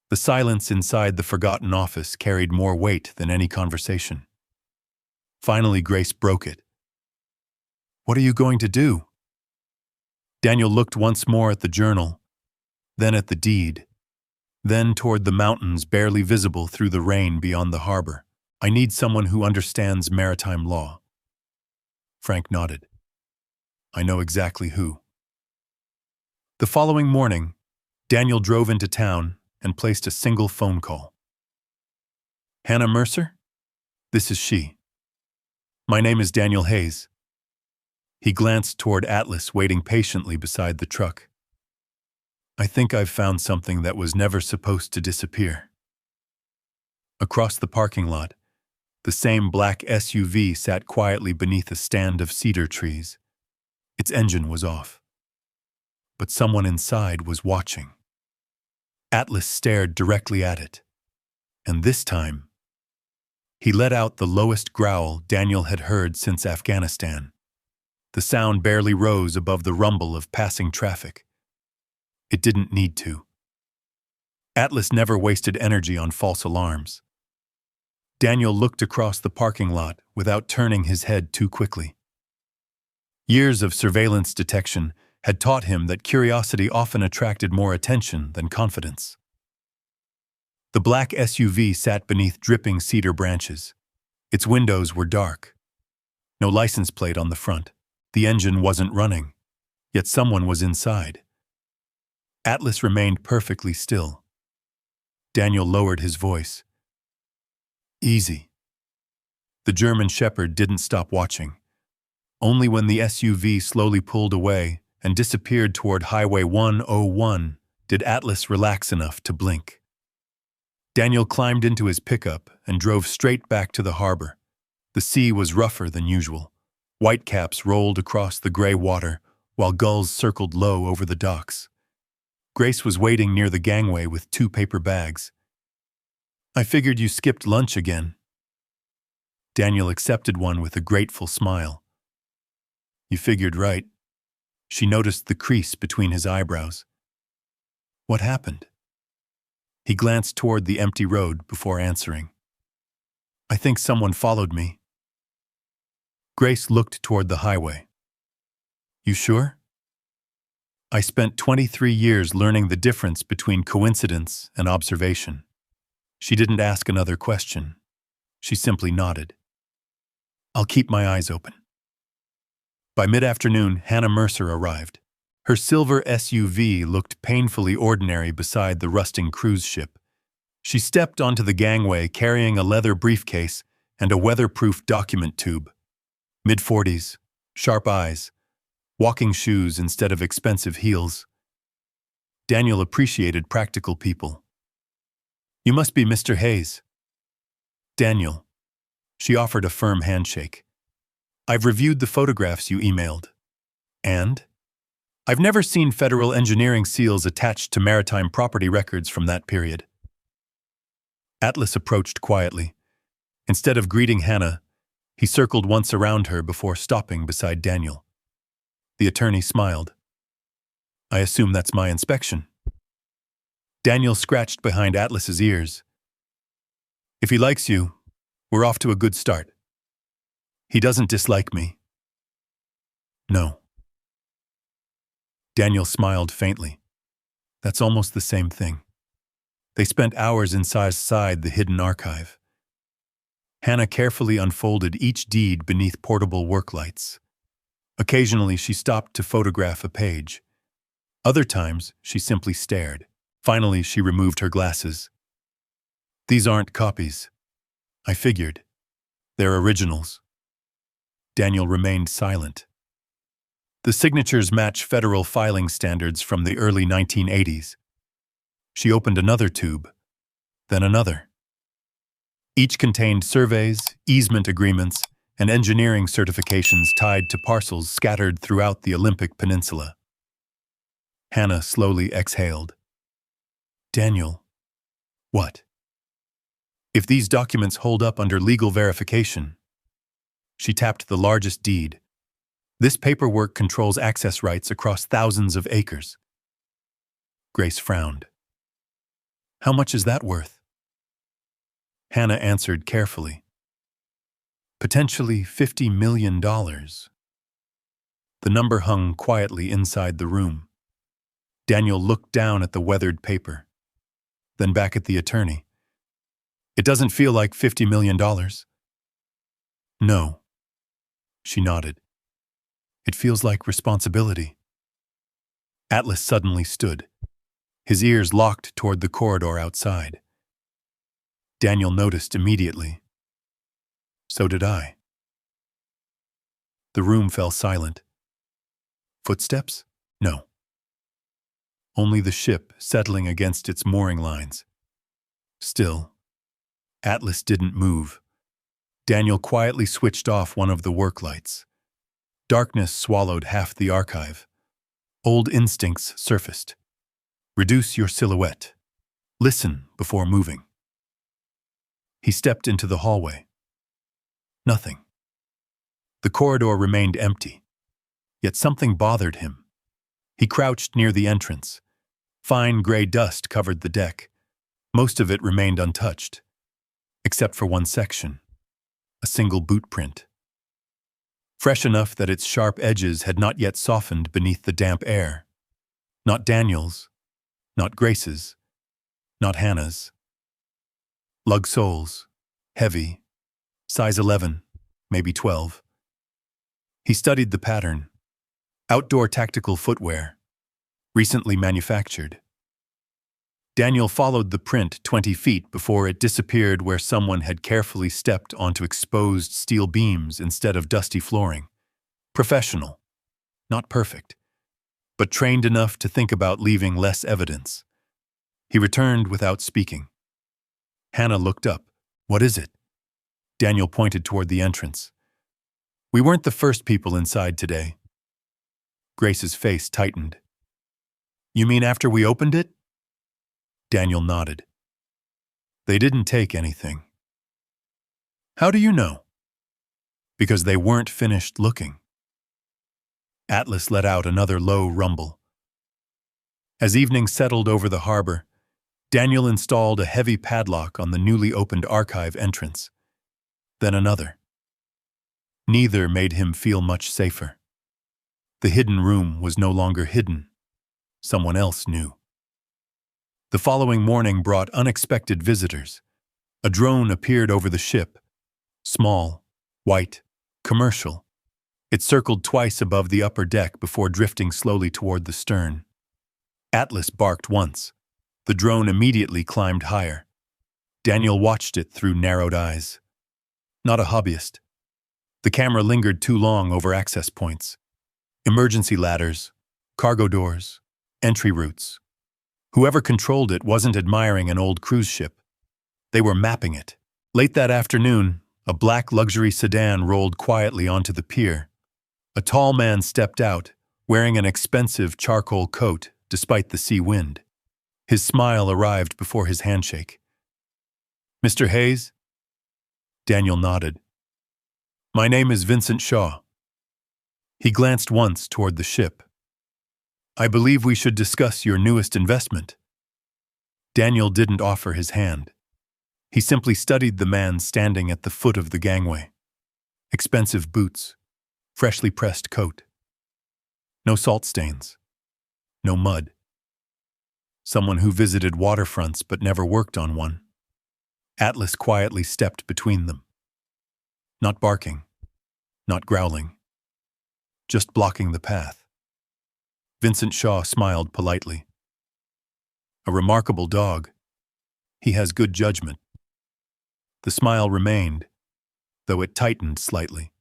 Speaker 1: The silence inside the forgotten office carried more weight than any conversation. Finally, Grace broke it. What are you going to do? Daniel looked once more at the journal, then at the deed, then toward the mountains barely visible through the rain beyond the harbor. I need someone who understands maritime law. Frank nodded. I know exactly who. The following morning, Daniel drove into town and placed a single phone call. Hannah Mercer? This is she. My name is Daniel Hayes. He glanced toward Atlas waiting patiently beside the truck. I think I've found something that was never supposed to disappear. Across the parking lot, the same black SUV sat quietly beneath a stand of cedar trees. Its engine was off. But someone inside was watching. Atlas stared directly at it. And this time, he let out the lowest growl Daniel had heard since Afghanistan. The sound barely rose above the rumble of passing traffic. It didn't need to. Atlas never wasted energy on false alarms. Daniel looked across the parking lot without turning his head too quickly. Years of surveillance detection had taught him that curiosity often attracted more attention than confidence. The black SUV sat beneath dripping cedar branches. Its windows were dark. No license plate on the front. The engine wasn't running, yet someone was inside. Atlas remained perfectly still. Daniel lowered his voice. Easy. The German shepherd didn't stop watching. Only when the SUV slowly pulled away and disappeared toward Highway 101 did Atlas relax enough to blink. Daniel climbed into his pickup and drove straight back to the harbor. The sea was rougher than usual. Whitecaps rolled across the gray water, while gulls circled low over the docks. Grace was waiting near the gangway with 2 paper bags. I figured you skipped lunch again. Daniel accepted one with a grateful smile. You figured right. She noticed the crease between his eyebrows. What happened? He glanced toward the empty road before answering. I think someone followed me. Grace looked toward the highway. You sure? I spent 23 years learning the difference between coincidence and observation. She didn't ask another question. She simply nodded. I'll keep my eyes open. By mid-afternoon, Hannah Mercer arrived. Her silver SUV looked painfully ordinary beside the rusting cruise ship. She stepped onto the gangway carrying a leather briefcase and a weatherproof document tube. Mid-40s, sharp eyes, walking shoes instead of expensive heels. Daniel appreciated practical people. You must be Mr. Hayes. Daniel. She offered a firm handshake. I've reviewed the photographs you emailed. And? I've never seen federal engineering seals attached to maritime property records from that period. Atlas approached quietly. Instead of greeting Hannah, he circled once around her before stopping beside Daniel. The attorney smiled. I assume that's my inspection. Daniel scratched behind Atlas's ears. If he likes you, we're off to a good start. He doesn't dislike me. No. Daniel smiled faintly. That's almost the same thing. They spent hours inside the hidden archive. Hannah carefully unfolded each deed beneath portable work lights. Occasionally, she stopped to photograph a page. Other times, she simply stared. Finally, she removed her glasses. These aren't copies. I figured. They're originals. Daniel remained silent. The signatures match federal filing standards from the early 1980s. She opened another tube, then another. Each contained surveys, easement agreements, and engineering certifications tied to parcels scattered throughout the Olympic Peninsula. Hannah slowly exhaled. Daniel. What? If these documents hold up under legal verification. She tapped the largest deed. This paperwork controls access rights across thousands of acres. Grace frowned. How much is that worth? Hannah answered carefully. Potentially $50 million. The number hung quietly inside the room. Daniel looked down at the weathered paper, then back at the attorney. It doesn't feel like $50 million. No. She nodded. It feels like responsibility. Atlas suddenly stood, his ears locked toward the corridor outside. Daniel noticed immediately. So did I. The room fell silent. Footsteps? No. Only the ship settling against its mooring lines. Still, Atlas didn't move. Daniel quietly switched off one of the work lights. Darkness swallowed half the archive. Old instincts surfaced. Reduce your silhouette. Listen before moving. He stepped into the hallway. Nothing. The corridor remained empty, yet something bothered him. He crouched near the entrance. Fine gray dust covered the deck. Most of it remained untouched, except for one section, a single boot print. Fresh enough that its sharp edges had not yet softened beneath the damp air. Not Daniel's, not Grace's, not Hannah's. Lug soles, heavy, size 11, maybe 12. He studied the pattern. Outdoor tactical footwear, recently manufactured. Daniel followed the print 20 feet before it disappeared where someone had carefully stepped onto exposed steel beams instead of dusty flooring. Professional, not perfect, but trained enough to think about leaving less evidence. He returned without speaking. Hannah looked up. What is it? Daniel pointed toward the entrance. We weren't the first people inside today. Grace's face tightened. You mean after we opened it? Daniel nodded. They didn't take anything. How do you know? Because they weren't finished looking. Atlas let out another low rumble. As evening settled over the harbor, Daniel installed a heavy padlock on the newly opened archive entrance. Then another. Neither made him feel much safer. The hidden room was no longer hidden. Someone else knew. The following morning brought unexpected visitors. A drone appeared over the ship, small, white, commercial. It circled twice above the upper deck before drifting slowly toward the stern. Atlas barked once. The drone immediately climbed higher. Daniel watched it through narrowed eyes. Not a hobbyist. The camera lingered too long over access points. Emergency ladders, cargo doors, entry routes. Whoever controlled it wasn't admiring an old cruise ship. They were mapping it. Late that afternoon, a black luxury sedan rolled quietly onto the pier. A tall man stepped out, wearing an expensive charcoal coat despite the sea wind. His smile arrived before his handshake. "Mr. Hayes?" Daniel nodded. "My name is Vincent Shaw." He glanced once toward the ship. "I believe we should discuss your newest investment." Daniel didn't offer his hand. He simply studied the man standing at the foot of the gangway. Expensive boots, freshly pressed coat. No salt stains. No mud. Someone who visited waterfronts but never worked on one. Atlas quietly stepped between them. Not barking, not growling, just blocking the path. Vincent Shaw smiled politely. "A remarkable dog. He has good judgment." The smile remained, though it tightened slightly.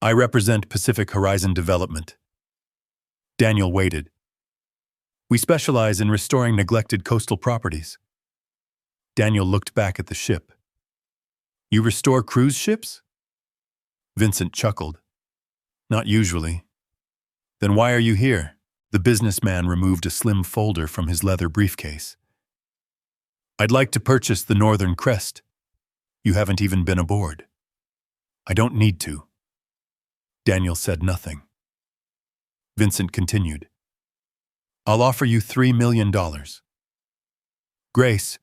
Speaker 1: "I represent Pacific Horizon Development." Daniel waited. "We specialize in restoring neglected coastal properties." Daniel looked back at the ship. "You restore cruise ships?" Vincent chuckled. "Not usually." "Then why are you here?" The businessman removed a slim folder from his leather briefcase. "I'd like to purchase the Northern Crest. You haven't even been aboard." "I don't need to." Daniel said nothing. Vincent continued. "I'll offer you $3 million. Grace,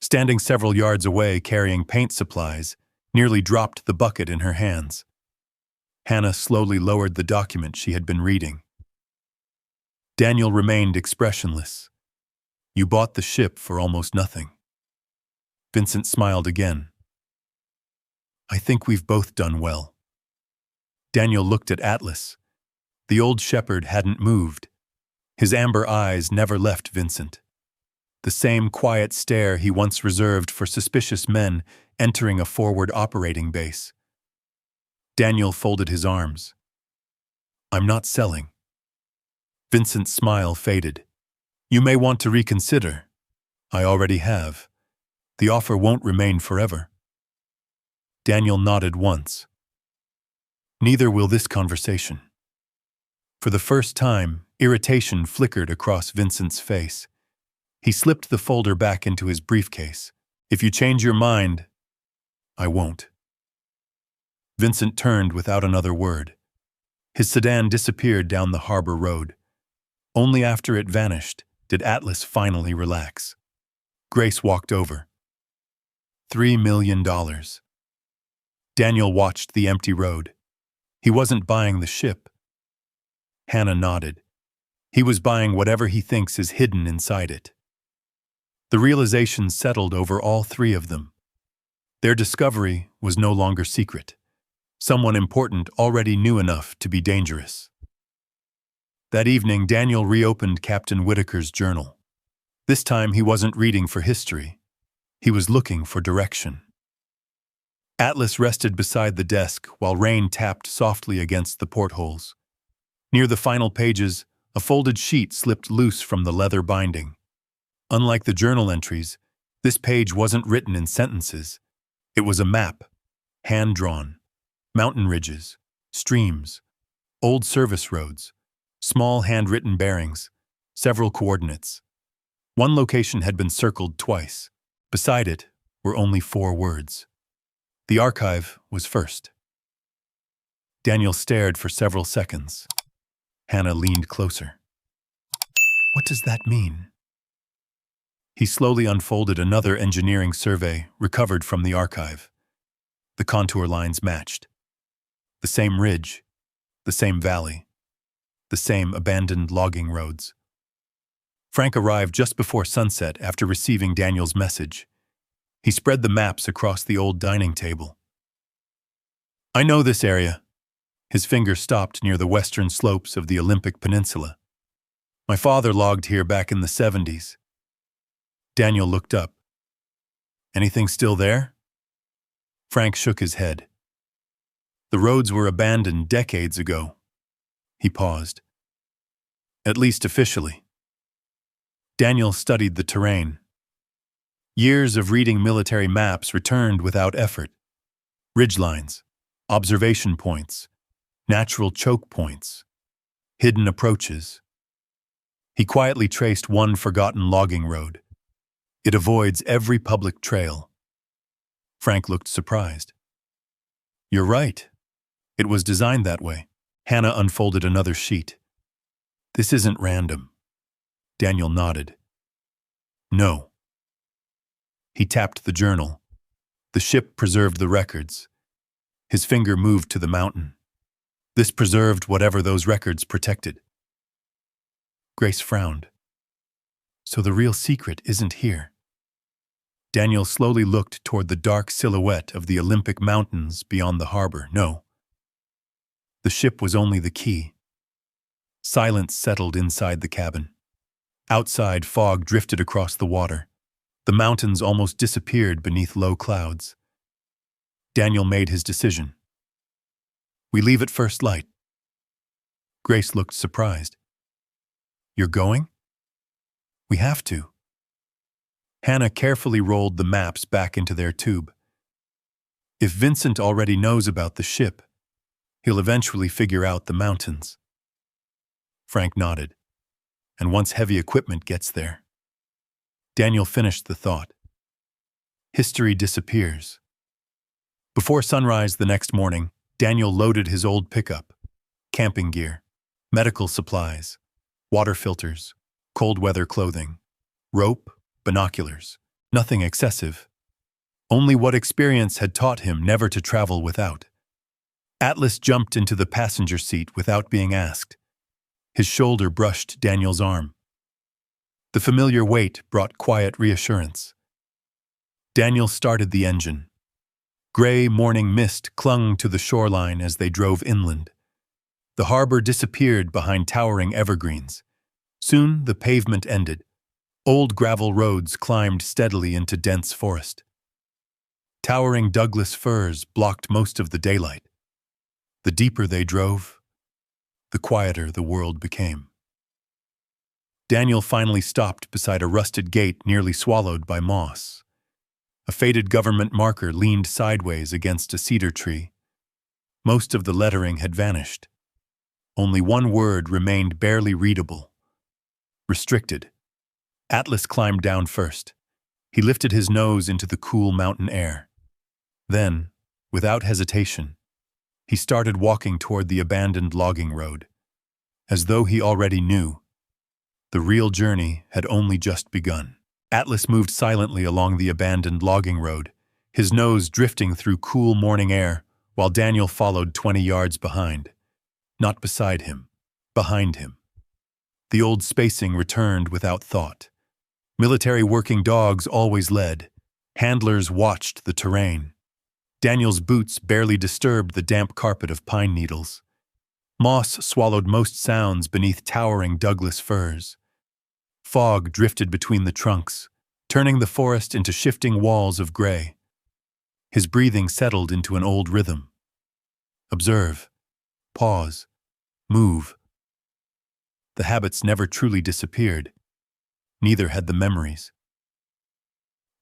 Speaker 1: standing several yards away carrying paint supplies, nearly dropped the bucket in her hands. Hannah slowly lowered the document she had been reading. Daniel remained expressionless. "You bought the ship for almost nothing." Vincent smiled again. "I think we've both done well." Daniel looked at Atlas. The old shepherd hadn't moved. His amber eyes never left Vincent. The same quiet stare he once reserved for suspicious men entering a forward operating base. Daniel folded his arms. "I'm not selling." Vincent's smile faded. "You may want to reconsider." "I already have. The offer won't remain forever." Daniel nodded once. "Neither will this conversation." For the first time, irritation flickered across Vincent's face. He slipped the folder back into his briefcase. "If you change your mind, I won't." Vincent turned without another word. His sedan disappeared down the harbor road. Only after it vanished did Atlas finally relax. Grace walked over. $3 million. Daniel watched the empty road. He wasn't buying the ship. Hannah nodded. He was buying whatever he thinks is hidden inside it. The realization settled over all three of them. Their discovery was no longer secret. Someone important already knew enough to be dangerous. That evening, Daniel reopened Captain Whitaker's journal. This time he wasn't reading for history. He was looking for direction. Atlas rested beside the desk while rain tapped softly against the portholes. Near the final pages, a folded sheet slipped loose from the leather binding. Unlike the journal entries, this page wasn't written in sentences. It was a map, hand-drawn. Mountain ridges, streams, old service roads, small handwritten bearings, several coordinates. One location had been circled twice. Beside it were only 4 words. The archive was first. Daniel stared for several seconds. Hannah leaned closer. "What does that mean?" He slowly unfolded another engineering survey recovered from the archive. The contour lines matched. The same ridge, the same valley, the same abandoned logging roads. Frank arrived just before sunset after receiving Daniel's message. He spread the maps across the old dining table. I know this area. His finger stopped near the western slopes of the Olympic Peninsula. My father logged here back in the 70s. Daniel looked up. Anything still there? Frank shook his head. The roads were abandoned decades ago. He paused. At least officially. Daniel studied the terrain. Years of reading military maps returned without effort. Ridgelines, observation points, natural choke points, hidden approaches. He quietly traced one forgotten logging road. It avoids every public trail. Frank looked surprised. You're right. It was designed that way. Hannah unfolded another sheet. This isn't random. Daniel nodded. No. He tapped the journal. The ship preserved the records. His finger moved to the mountain. This preserved whatever those records protected. Grace frowned. So the real secret isn't here. Daniel slowly looked toward the dark silhouette of the Olympic Mountains beyond the harbor. No. The ship was only the key. Silence settled inside the cabin. Outside, fog drifted across the water. The mountains almost disappeared beneath low clouds. Daniel made his decision. We leave at first light. Grace looked surprised. You're going? We have to. Hannah carefully rolled the maps back into their tube. If Vincent already knows about the ship, he'll eventually figure out the mountains. Frank nodded. And once heavy equipment gets there. Daniel finished the thought. History disappears. Before sunrise the next morning, Daniel loaded his old pickup, camping gear, medical supplies, water filters, cold weather clothing, rope, binoculars, nothing excessive. Only what experience had taught him never to travel without. Atlas jumped into the passenger seat without being asked. His shoulder brushed Daniel's arm. The familiar weight brought quiet reassurance. Daniel started the engine. Gray morning mist clung to the shoreline as they drove inland. The harbor disappeared behind towering evergreens. Soon the pavement ended. Old gravel roads climbed steadily into dense forest. Towering Douglas firs blocked most of the daylight. The deeper they drove, the quieter the world became. Daniel finally stopped beside a rusted gate nearly swallowed by moss. A faded government marker leaned sideways against a cedar tree. Most of the lettering had vanished. Only one word remained barely readable. Restricted. Atlas climbed down first. He lifted his nose into the cool mountain air. Then, without hesitation, he started walking toward the abandoned logging road. As though he already knew, the real journey had only just begun. Atlas moved silently along the abandoned logging road, his nose drifting through cool morning air, while Daniel followed 20 yards behind. Not beside him, behind him. The old spacing returned without thought. Military working dogs always led. Handlers watched the terrain. Daniel's boots barely disturbed the damp carpet of pine needles. Moss swallowed most sounds beneath towering Douglas firs. Fog drifted between the trunks, turning the forest into shifting walls of gray. His breathing settled into an old rhythm. Observe, pause, move. The habits never truly disappeared. Neither had the memories.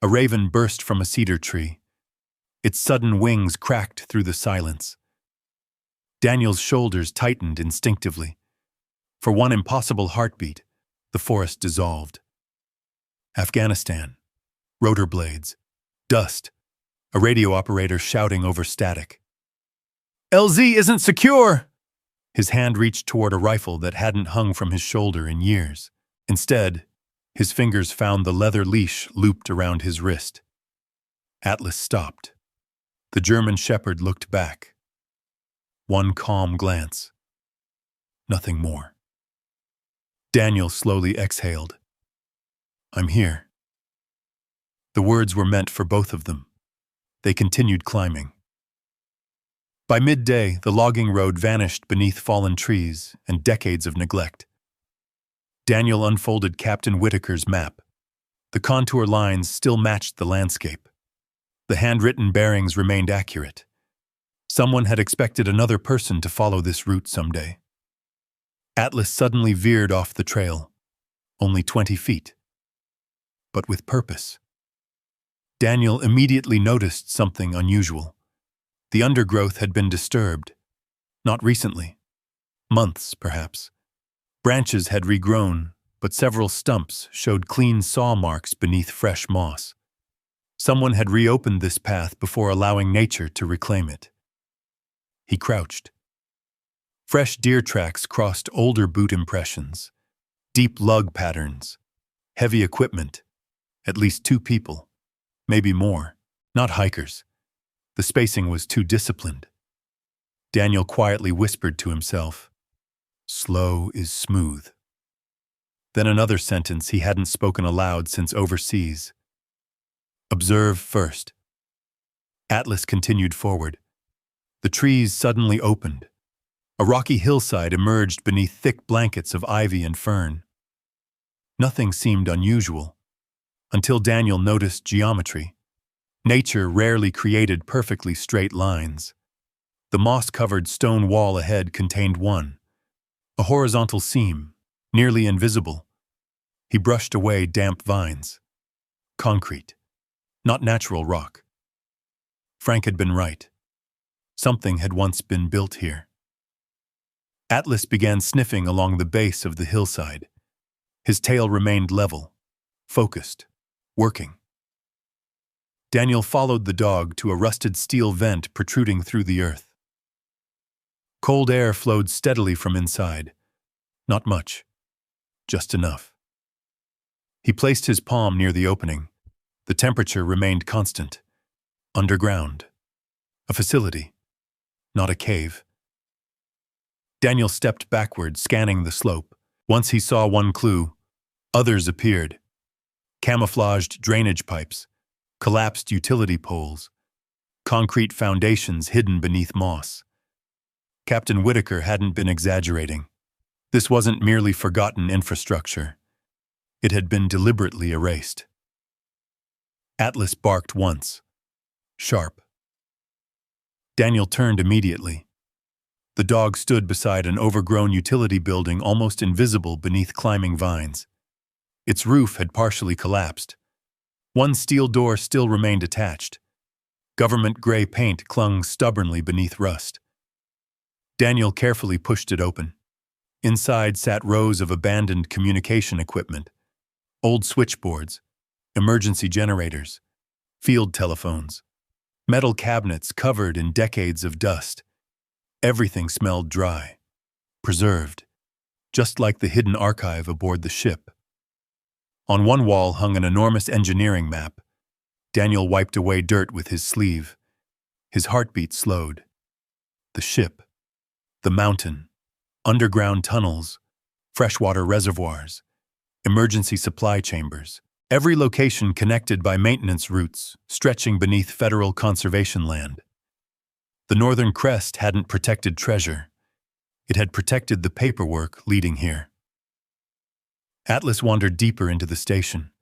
Speaker 1: A raven burst from a cedar tree. Its sudden wings cracked through the silence. Daniel's shoulders tightened instinctively. For one impossible heartbeat, the forest dissolved. Afghanistan. Rotor blades. Dust. A radio operator shouting over static. LZ isn't secure! His hand reached toward a rifle that hadn't hung from his shoulder in years. Instead, his fingers found the leather leash looped around his wrist. Atlas stopped. The German shepherd looked back. One calm glance. Nothing more. Daniel slowly exhaled. I'm here." The words were meant for both of them. They continued climbing. By midday, the logging road vanished beneath fallen trees and decades of neglect. Daniel unfolded Captain Whitaker's map. The contour lines still matched the landscape. The handwritten bearings remained accurate. Someone had expected another person to follow this route someday. Atlas suddenly veered off the trail, only 20 feet, but with purpose. Daniel immediately noticed something unusual. The undergrowth had been disturbed. Not recently. Months, perhaps. Branches had regrown, but several stumps showed clean saw marks beneath fresh moss. Someone had reopened this path before allowing nature to reclaim it. He crouched. Fresh deer tracks crossed older boot impressions, deep lug patterns, heavy equipment, at least 2 people, maybe more, not hikers. The spacing was too disciplined. Daniel quietly whispered to himself, "Slow is smooth." Then another sentence he hadn't spoken aloud since overseas. "Observe first." Atlas continued forward. The trees suddenly opened. A rocky hillside emerged beneath thick blankets of ivy and fern. Nothing seemed unusual, until Daniel noticed geometry. Nature rarely created perfectly straight lines. The moss-covered stone wall ahead contained one, a horizontal seam, nearly invisible. He brushed away damp vines. Concrete, not natural rock. Frank had been right. Something had once been built here. Atlas began sniffing along the base of the hillside. His tail remained level, focused, working. Daniel followed the dog to a rusted steel vent protruding through the earth. Cold air flowed steadily from inside. Not much, just enough. He placed his palm near the opening. The temperature remained constant. Underground. A facility, not a cave. Daniel stepped backward, scanning the slope. Once he saw one clue, others appeared. Camouflaged drainage pipes, collapsed utility poles, concrete foundations hidden beneath moss. Captain Whitaker hadn't been exaggerating. This wasn't merely forgotten infrastructure. It had been deliberately erased. Atlas barked once, sharp. Daniel turned immediately. The dog stood beside an overgrown utility building almost invisible beneath climbing vines. Its roof had partially collapsed. One steel door still remained attached. Government gray paint clung stubbornly beneath rust. Daniel carefully pushed it open. Inside sat rows of abandoned communication equipment, old switchboards, emergency generators, field telephones, metal cabinets covered in decades of dust. Everything smelled dry, preserved, just like the hidden archive aboard the ship. On one wall hung an enormous engineering map. Daniel wiped away dirt with his sleeve. His heartbeat slowed. The ship, the mountain, underground tunnels, freshwater reservoirs, emergency supply chambers, every location connected by maintenance routes stretching beneath federal conservation land. The Northern Crest hadn't protected treasure. It had protected the paperwork leading here. Atlas wandered deeper into the station.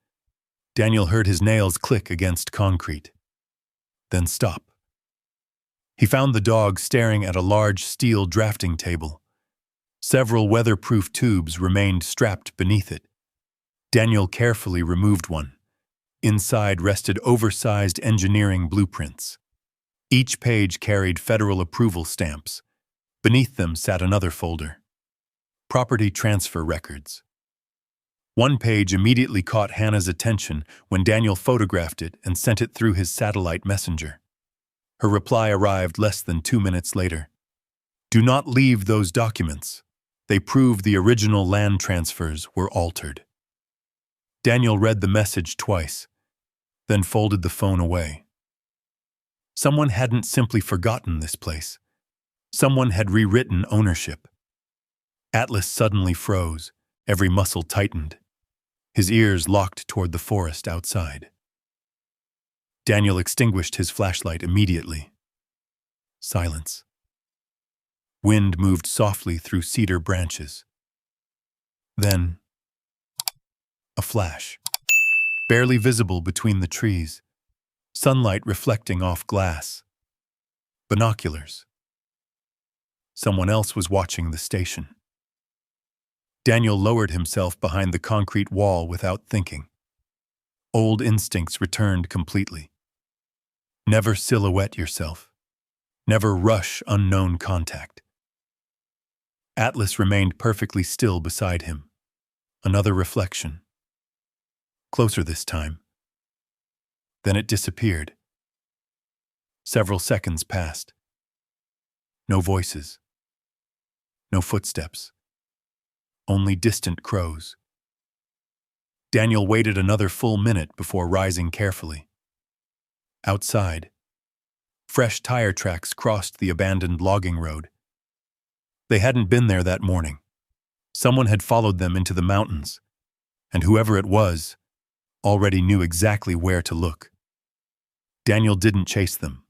Speaker 1: Daniel heard his nails click against concrete. Then stop. He found the dog staring at a large steel drafting table. Several weatherproof tubes remained strapped beneath it. Daniel carefully removed one. Inside rested oversized engineering blueprints. Each page carried federal approval stamps. Beneath them sat another folder. Property transfer records. One page immediately caught Hannah's attention when Daniel photographed it and sent it through his satellite messenger. Her reply arrived less than 2 minutes later. "Do not leave those documents. They prove the original land transfers were altered." Daniel read the message twice, then folded the phone away. Someone hadn't simply forgotten this place. Someone had rewritten ownership. Atlas suddenly froze. Every muscle tightened. his ears locked toward the forest outside. Daniel extinguished his flashlight immediately. Silence. Wind moved softly through cedar branches. Then, a flash, barely visible between the trees, sunlight reflecting off glass. Binoculars. Someone else was watching the station. Daniel lowered himself behind the concrete wall without thinking. Old instincts returned completely. Never silhouette yourself. Never rush unknown contact. Atlas remained perfectly still beside him. Another reflection. Closer this time. Then it disappeared. Several seconds passed. No voices. No footsteps. Only distant crows. Daniel waited another full minute before rising carefully. Outside, fresh tire tracks crossed the abandoned logging road. They hadn't been there that morning. Someone had followed them into the mountains, and whoever it was already knew exactly where to look. Daniel didn't chase them.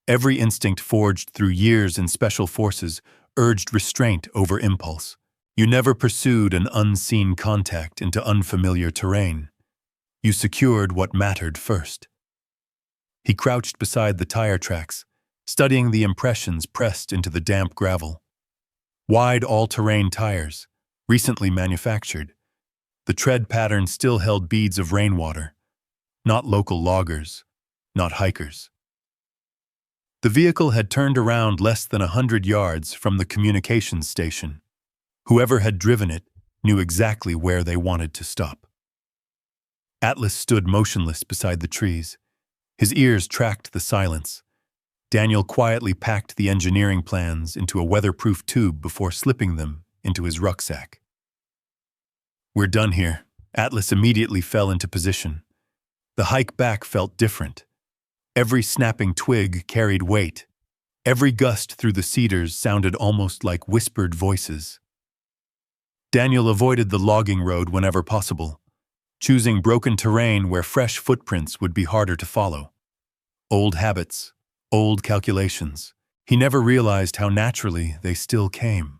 Speaker 1: Every instinct forged through years in special forces urged restraint over impulse. You never pursued an unseen contact into unfamiliar terrain. You secured what mattered first. He crouched beside the tire tracks, studying the impressions pressed into the damp gravel. Wide all-terrain tires, recently manufactured. The tread pattern still held beads of rainwater, not local loggers, not hikers. The vehicle had turned around less than 100 yards from the communications station. Whoever had driven it knew exactly where they wanted to stop. Atlas stood motionless beside the trees. His ears tracked the silence. Daniel quietly packed the engineering plans into a weatherproof tube before slipping them into his rucksack. We're done here. Atlas immediately fell into position. The hike back felt different. Every snapping twig carried weight. Every gust through the cedars sounded almost like whispered voices. Daniel avoided the logging road whenever possible, choosing broken terrain where fresh footprints would be harder to follow. Old habits, old calculations. He never realized how naturally they still came.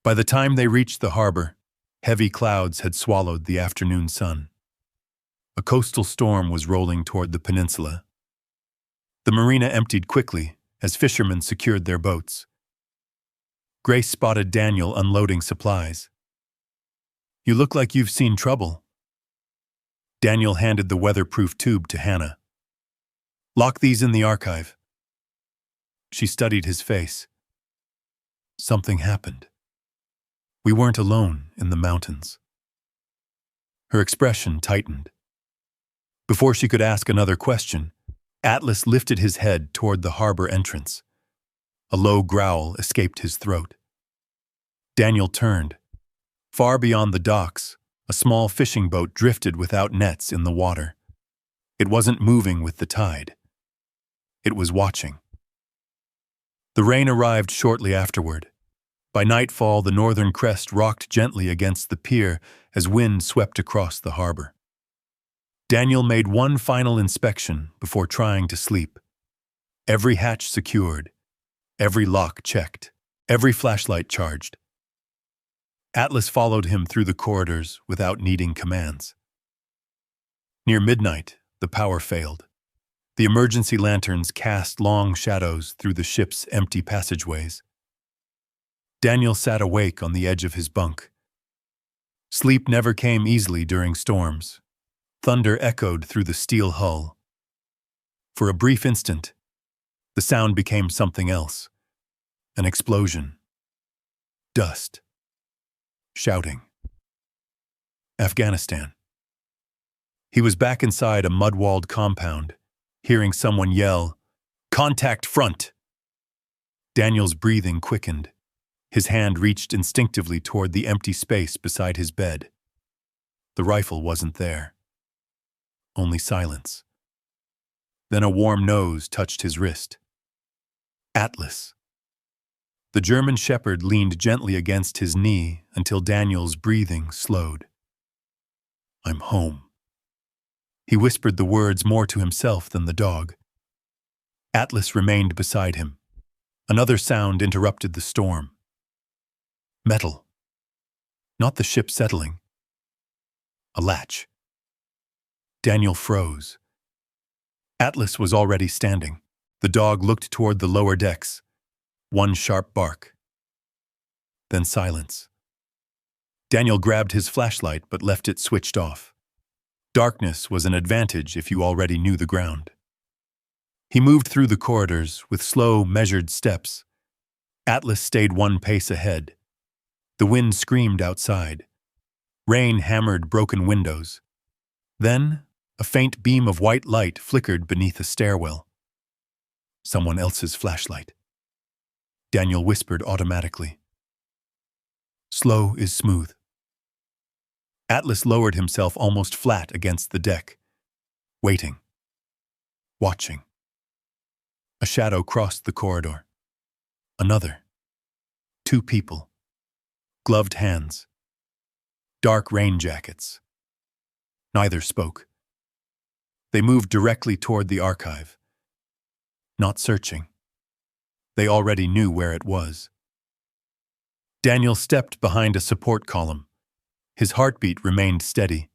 Speaker 1: By the time they reached the harbor, heavy clouds had swallowed the afternoon sun. A coastal storm was rolling toward the peninsula. The marina emptied quickly as fishermen secured their boats. Grace spotted Daniel unloading supplies. You look like you've seen trouble. Daniel handed the weatherproof tube to Hannah. Lock these in the archive. She studied his face. Something happened. We weren't alone in the mountains. Her expression tightened. Before she could ask another question, Atlas lifted his head toward the harbor entrance. A low growl escaped his throat. Daniel turned. Far beyond the docks, a small fishing boat drifted without nets in the water. It wasn't moving with the tide. It was watching. The rain arrived shortly afterward. By nightfall, the northern crest rocked gently against the pier as wind swept across the harbor. Daniel made one final inspection before trying to sleep. Every hatch secured, every lock checked, every flashlight charged. Atlas followed him through the corridors without needing commands. Near midnight, the power failed. The emergency lanterns cast long shadows through the ship's empty passageways. Daniel sat awake on the edge of his bunk. Sleep never came easily during storms. Thunder echoed through the steel hull. For a brief instant, the sound became something else. An explosion. Dust. Shouting. Afghanistan. He was back inside a mud-walled compound, hearing someone yell, "Contact front!" Daniel's breathing quickened. His hand reached instinctively toward the empty space beside his bed. The rifle wasn't there. Only silence. Then a warm nose touched his wrist. Atlas. The German shepherd leaned gently against his knee until Daniel's breathing slowed. I'm home. He whispered the words more to himself than the dog. Atlas remained beside him. Another sound interrupted the storm. Metal. Not the ship settling. A latch. Daniel froze. Atlas was already standing. The dog looked toward the lower decks. One sharp bark. Then silence. Daniel grabbed his flashlight but left it switched off. Darkness was an advantage if you already knew the ground. He moved through the corridors with slow, measured steps. Atlas stayed one pace ahead. The wind screamed outside. Rain hammered broken windows. Then, a faint beam of white light flickered beneath a stairwell. Someone else's flashlight. Daniel whispered automatically. Slow is smooth. Atlas lowered himself almost flat against the deck, waiting, watching. A shadow crossed the corridor. Another. 2 people. Gloved hands. Dark rain jackets. Neither spoke. They moved directly toward the archive. Not searching. They already knew where it was. Daniel stepped behind a support column. His heartbeat remained steady.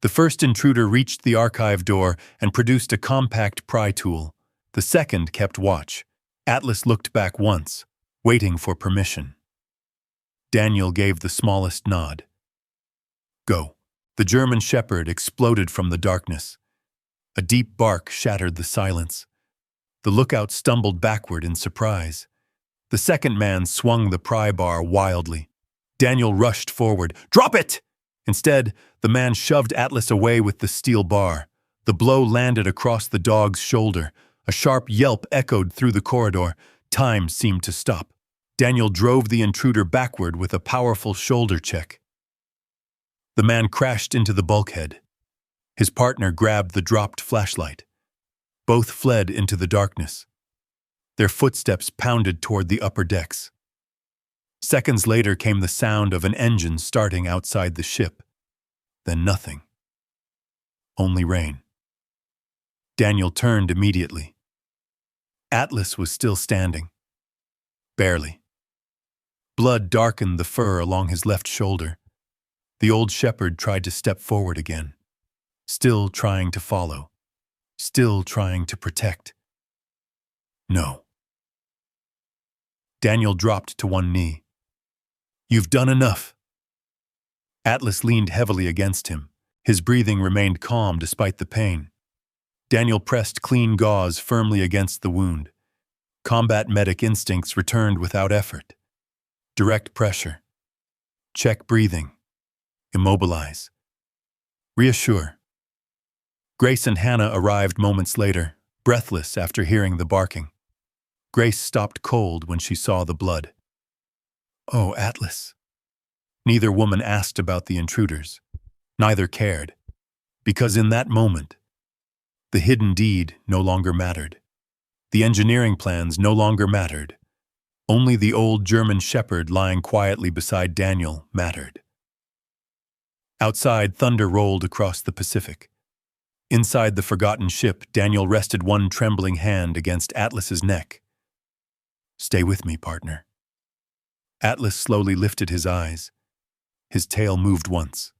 Speaker 1: The first intruder reached the archive door and produced a compact pry tool. The second kept watch. Atlas looked back once, waiting for permission. Daniel gave the smallest nod. Go. The German shepherd exploded from the darkness. A deep bark shattered the silence. The lookout stumbled backward in surprise. The second man swung the pry bar wildly. Daniel rushed forward. Drop it! Instead, the man shoved Atlas away with the steel bar. The blow landed across the dog's shoulder. A sharp yelp echoed through the corridor. Time seemed to stop. Daniel drove the intruder backward with a powerful shoulder check. The man crashed into the bulkhead. His partner grabbed the dropped flashlight. Both fled into the darkness. Their footsteps pounded toward the upper decks. Seconds later came the sound of an engine starting outside the ship. Then nothing. Only rain. Daniel turned immediately. Atlas was still standing. Barely. Blood darkened the fur along his left shoulder. The old shepherd tried to step forward again. Still trying to follow. Still trying to protect. No. Daniel dropped to one knee. You've done enough. Atlas leaned heavily against him. His breathing remained calm despite the pain. Daniel pressed clean gauze firmly against the wound. Combat medic instincts returned without effort. Direct pressure. Check breathing. Immobilize. Reassure. Grace and Hannah arrived moments later, breathless after hearing the barking. Grace stopped cold when she saw the blood. Oh, Atlas. Neither woman asked about the intruders. Neither cared. Because in that moment, the hidden deed no longer mattered. The engineering plans no longer mattered. Only the old German shepherd lying quietly beside Daniel mattered. Outside, thunder rolled across the Pacific. Inside the forgotten ship, Daniel rested one trembling hand against Atlas's neck. Stay with me, partner. Atlas slowly lifted his eyes. His tail moved once.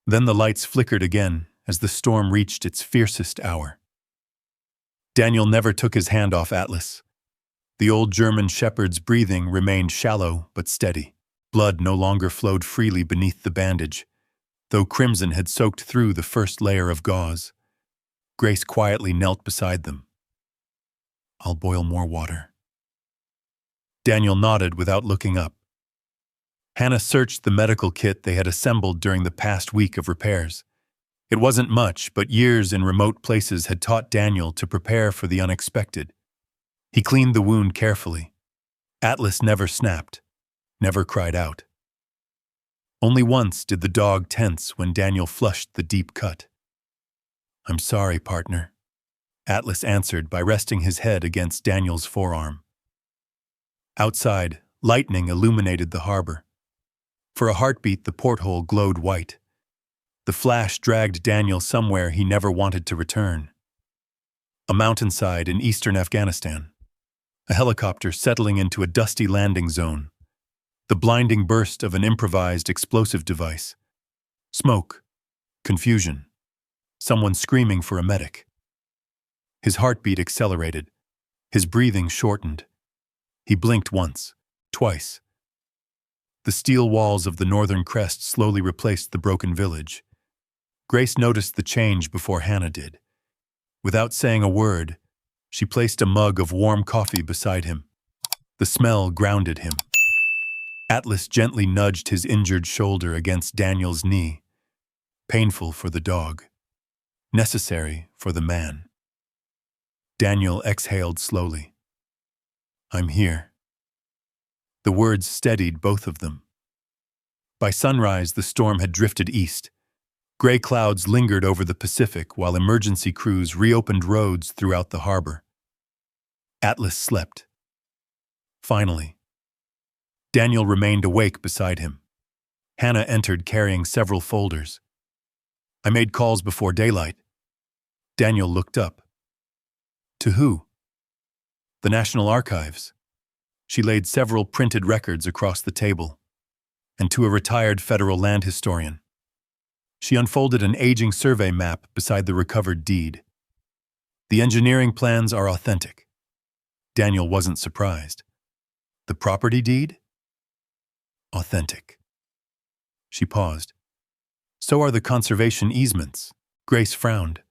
Speaker 1: Then the lights flickered again as the storm reached its fiercest hour. Daniel never took his hand off Atlas. The old German shepherd's breathing remained shallow but steady. Blood no longer flowed freely beneath the bandage, though crimson had soaked through the first layer of gauze. Grace quietly knelt beside them. I'll boil more water. Daniel nodded without looking up. Hannah searched the medical kit they had assembled during the past week of repairs. It wasn't much, but years in remote places had taught Daniel to prepare for the unexpected. He cleaned the wound carefully. Atlas never snapped, never cried out. Only once did the dog tense when Daniel flushed the deep cut. I'm sorry, partner, Atlas answered by resting his head against Daniel's forearm. Outside, lightning illuminated the harbor. For a heartbeat, the porthole glowed white. The flash dragged Daniel somewhere he never wanted to return. A mountainside in eastern Afghanistan. A helicopter settling into a dusty landing zone. The blinding burst of an improvised explosive device. Smoke. Confusion. Someone screaming for a medic. His heartbeat accelerated. His breathing shortened. He blinked once, twice. The steel walls of the northern crest slowly replaced the broken village. Grace noticed the change before Hannah did. Without saying a word, she placed a mug of warm coffee beside him. The smell grounded him. Atlas gently nudged his injured shoulder against Daniel's knee. Painful for the dog. Necessary for the man. Daniel exhaled slowly. I'm here. The words steadied both of them. By sunrise, the storm had drifted east. Gray clouds lingered over the Pacific while emergency crews reopened roads throughout the harbor. Atlas slept. Finally. Daniel remained awake beside him. Hannah entered carrying several folders. I made calls before daylight. Daniel looked up. To who? The National Archives. She laid several printed records across the table. And to a retired federal land historian. She unfolded an aging survey map beside the recovered deed. The engineering plans are authentic. Daniel wasn't surprised. The property deed? Authentic. She paused. So are the conservation easements. Grace frowned.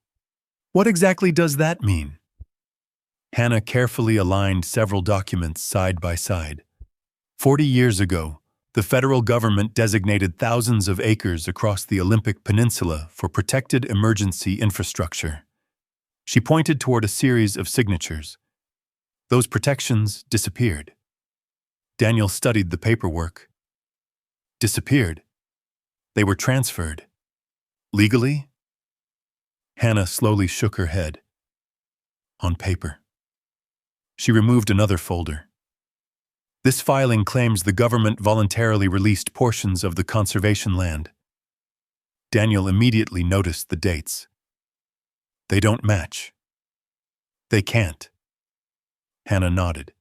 Speaker 1: What exactly does that mean? Hannah carefully aligned several documents side by side. 40 years ago, the federal government designated thousands of acres across the Olympic Peninsula for protected emergency infrastructure. She pointed toward a series of signatures. Those protections disappeared. Daniel studied the paperwork. Disappeared. They were transferred. Legally? Hannah slowly shook her head. On paper. She removed another folder. This filing claims the government voluntarily released portions of the conservation land. Daniel immediately noticed the dates. They don't match. They can't. Hannah nodded.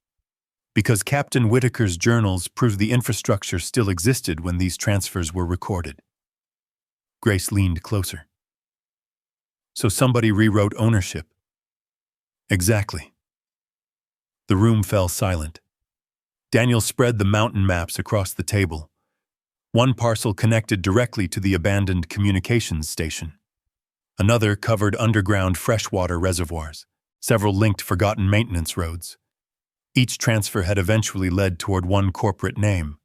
Speaker 1: Because Captain Whitaker's journals prove the infrastructure still existed when these transfers were recorded. Grace leaned closer. So somebody rewrote ownership. Exactly. The room fell silent. Daniel spread the mountain maps across the table. One parcel connected directly to the abandoned communications station. Another covered underground freshwater reservoirs. Several linked forgotten maintenance roads. Each transfer had eventually led toward one corporate name,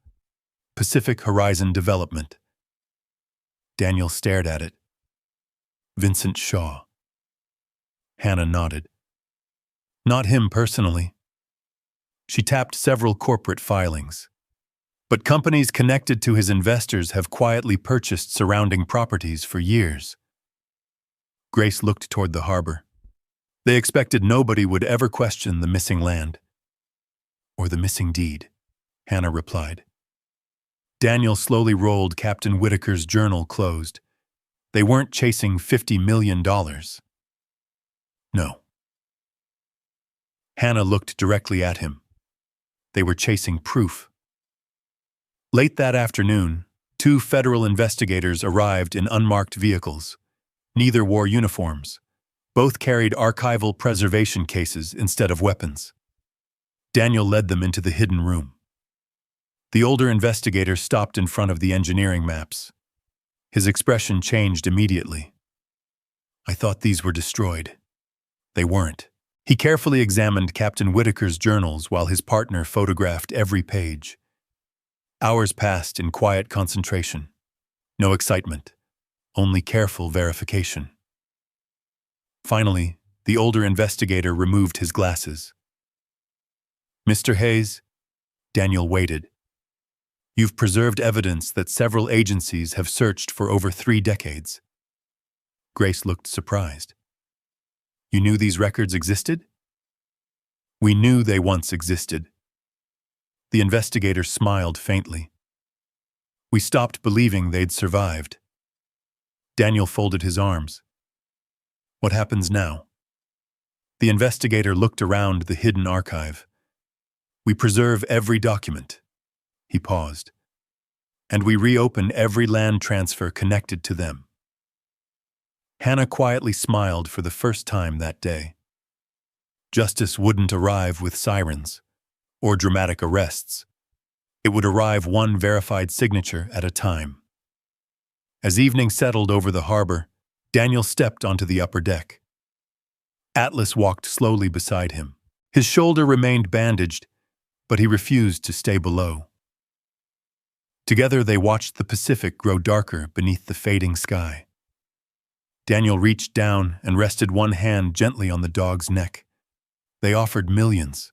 Speaker 1: Pacific Horizon Development. Daniel stared at it. Vincent Shaw. Hannah nodded. Not him personally. She tapped several corporate filings. But companies connected to his investors have quietly purchased surrounding properties for years. Grace looked toward the harbor. They expected nobody would ever question the missing land. Or the missing deed, Hannah replied. Daniel slowly rolled Captain Whitaker's journal closed. They weren't chasing $50 million. No. Hannah looked directly at him. They were chasing proof. Late that afternoon, 2 federal investigators arrived in unmarked vehicles. Neither wore uniforms. Both carried archival preservation cases instead of weapons. Daniel led them into the hidden room. The older investigator stopped in front of the engineering maps. His expression changed immediately. I thought these were destroyed. They weren't. He carefully examined Captain Whitaker's journals while his partner photographed every page. Hours passed in quiet concentration. No excitement, only careful verification. Finally, the older investigator removed his glasses. Mr. Hayes, Daniel waited. You've preserved evidence that several agencies have searched for over 3 decades. Grace looked surprised. You knew these records existed? We knew they once existed. The investigator smiled faintly. We stopped believing they'd survived. Daniel folded his arms. What happens now? The investigator looked around the hidden archive. We preserve every document. He paused. And we reopen every land transfer connected to them. Hannah quietly smiled for the first time that day. Justice wouldn't arrive with sirens or dramatic arrests. It would arrive one verified signature at a time. As evening settled over the harbor, Daniel stepped onto the upper deck. Atlas walked slowly beside him. His shoulder remained bandaged, but he refused to stay below. Together they watched the Pacific grow darker beneath the fading sky. Daniel reached down and rested one hand gently on the dog's neck. They offered millions.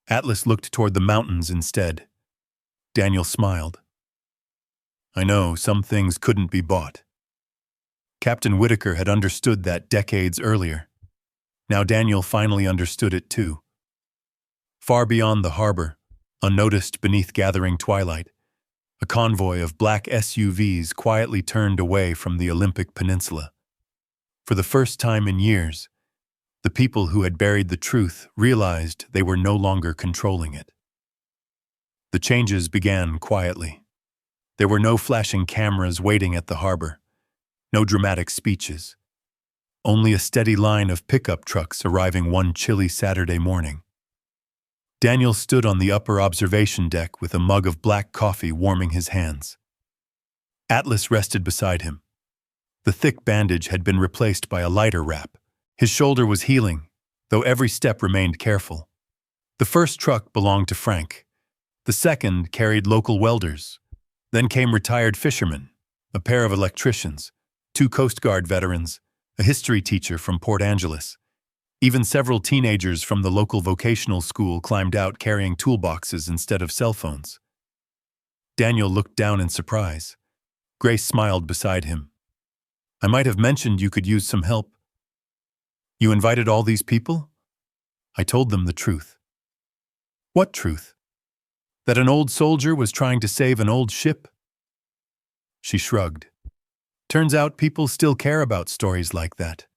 Speaker 1: Atlas looked toward the mountains instead. Daniel smiled. I know, some things couldn't be bought. Captain Whitaker had understood that decades earlier. Now Daniel finally understood it too. Far beyond the harbor, unnoticed beneath gathering twilight, a convoy of black SUVs quietly turned away from the Olympic Peninsula. For the first time in years, the people who had buried the truth realized they were no longer controlling it. The changes began quietly. There were no flashing cameras waiting at the harbor, no dramatic speeches, only a steady line of pickup trucks arriving one chilly Saturday morning. Daniel stood on the upper observation deck with a mug of black coffee warming his hands. Atlas rested beside him. The thick bandage had been replaced by a lighter wrap. His shoulder was healing, though every step remained careful. The first truck belonged to Frank. The second carried local welders. Then came retired fishermen, a pair of electricians, 2 Coast Guard veterans, a history teacher from Port Angeles. Even several teenagers from the local vocational school climbed out carrying toolboxes instead of cell phones. Daniel looked down in surprise. Grace smiled beside him. I might have mentioned you could use some help. You invited all these people? I told them the truth. What truth? That an old soldier was trying to save an old ship? She shrugged. Turns out people still care about stories like that.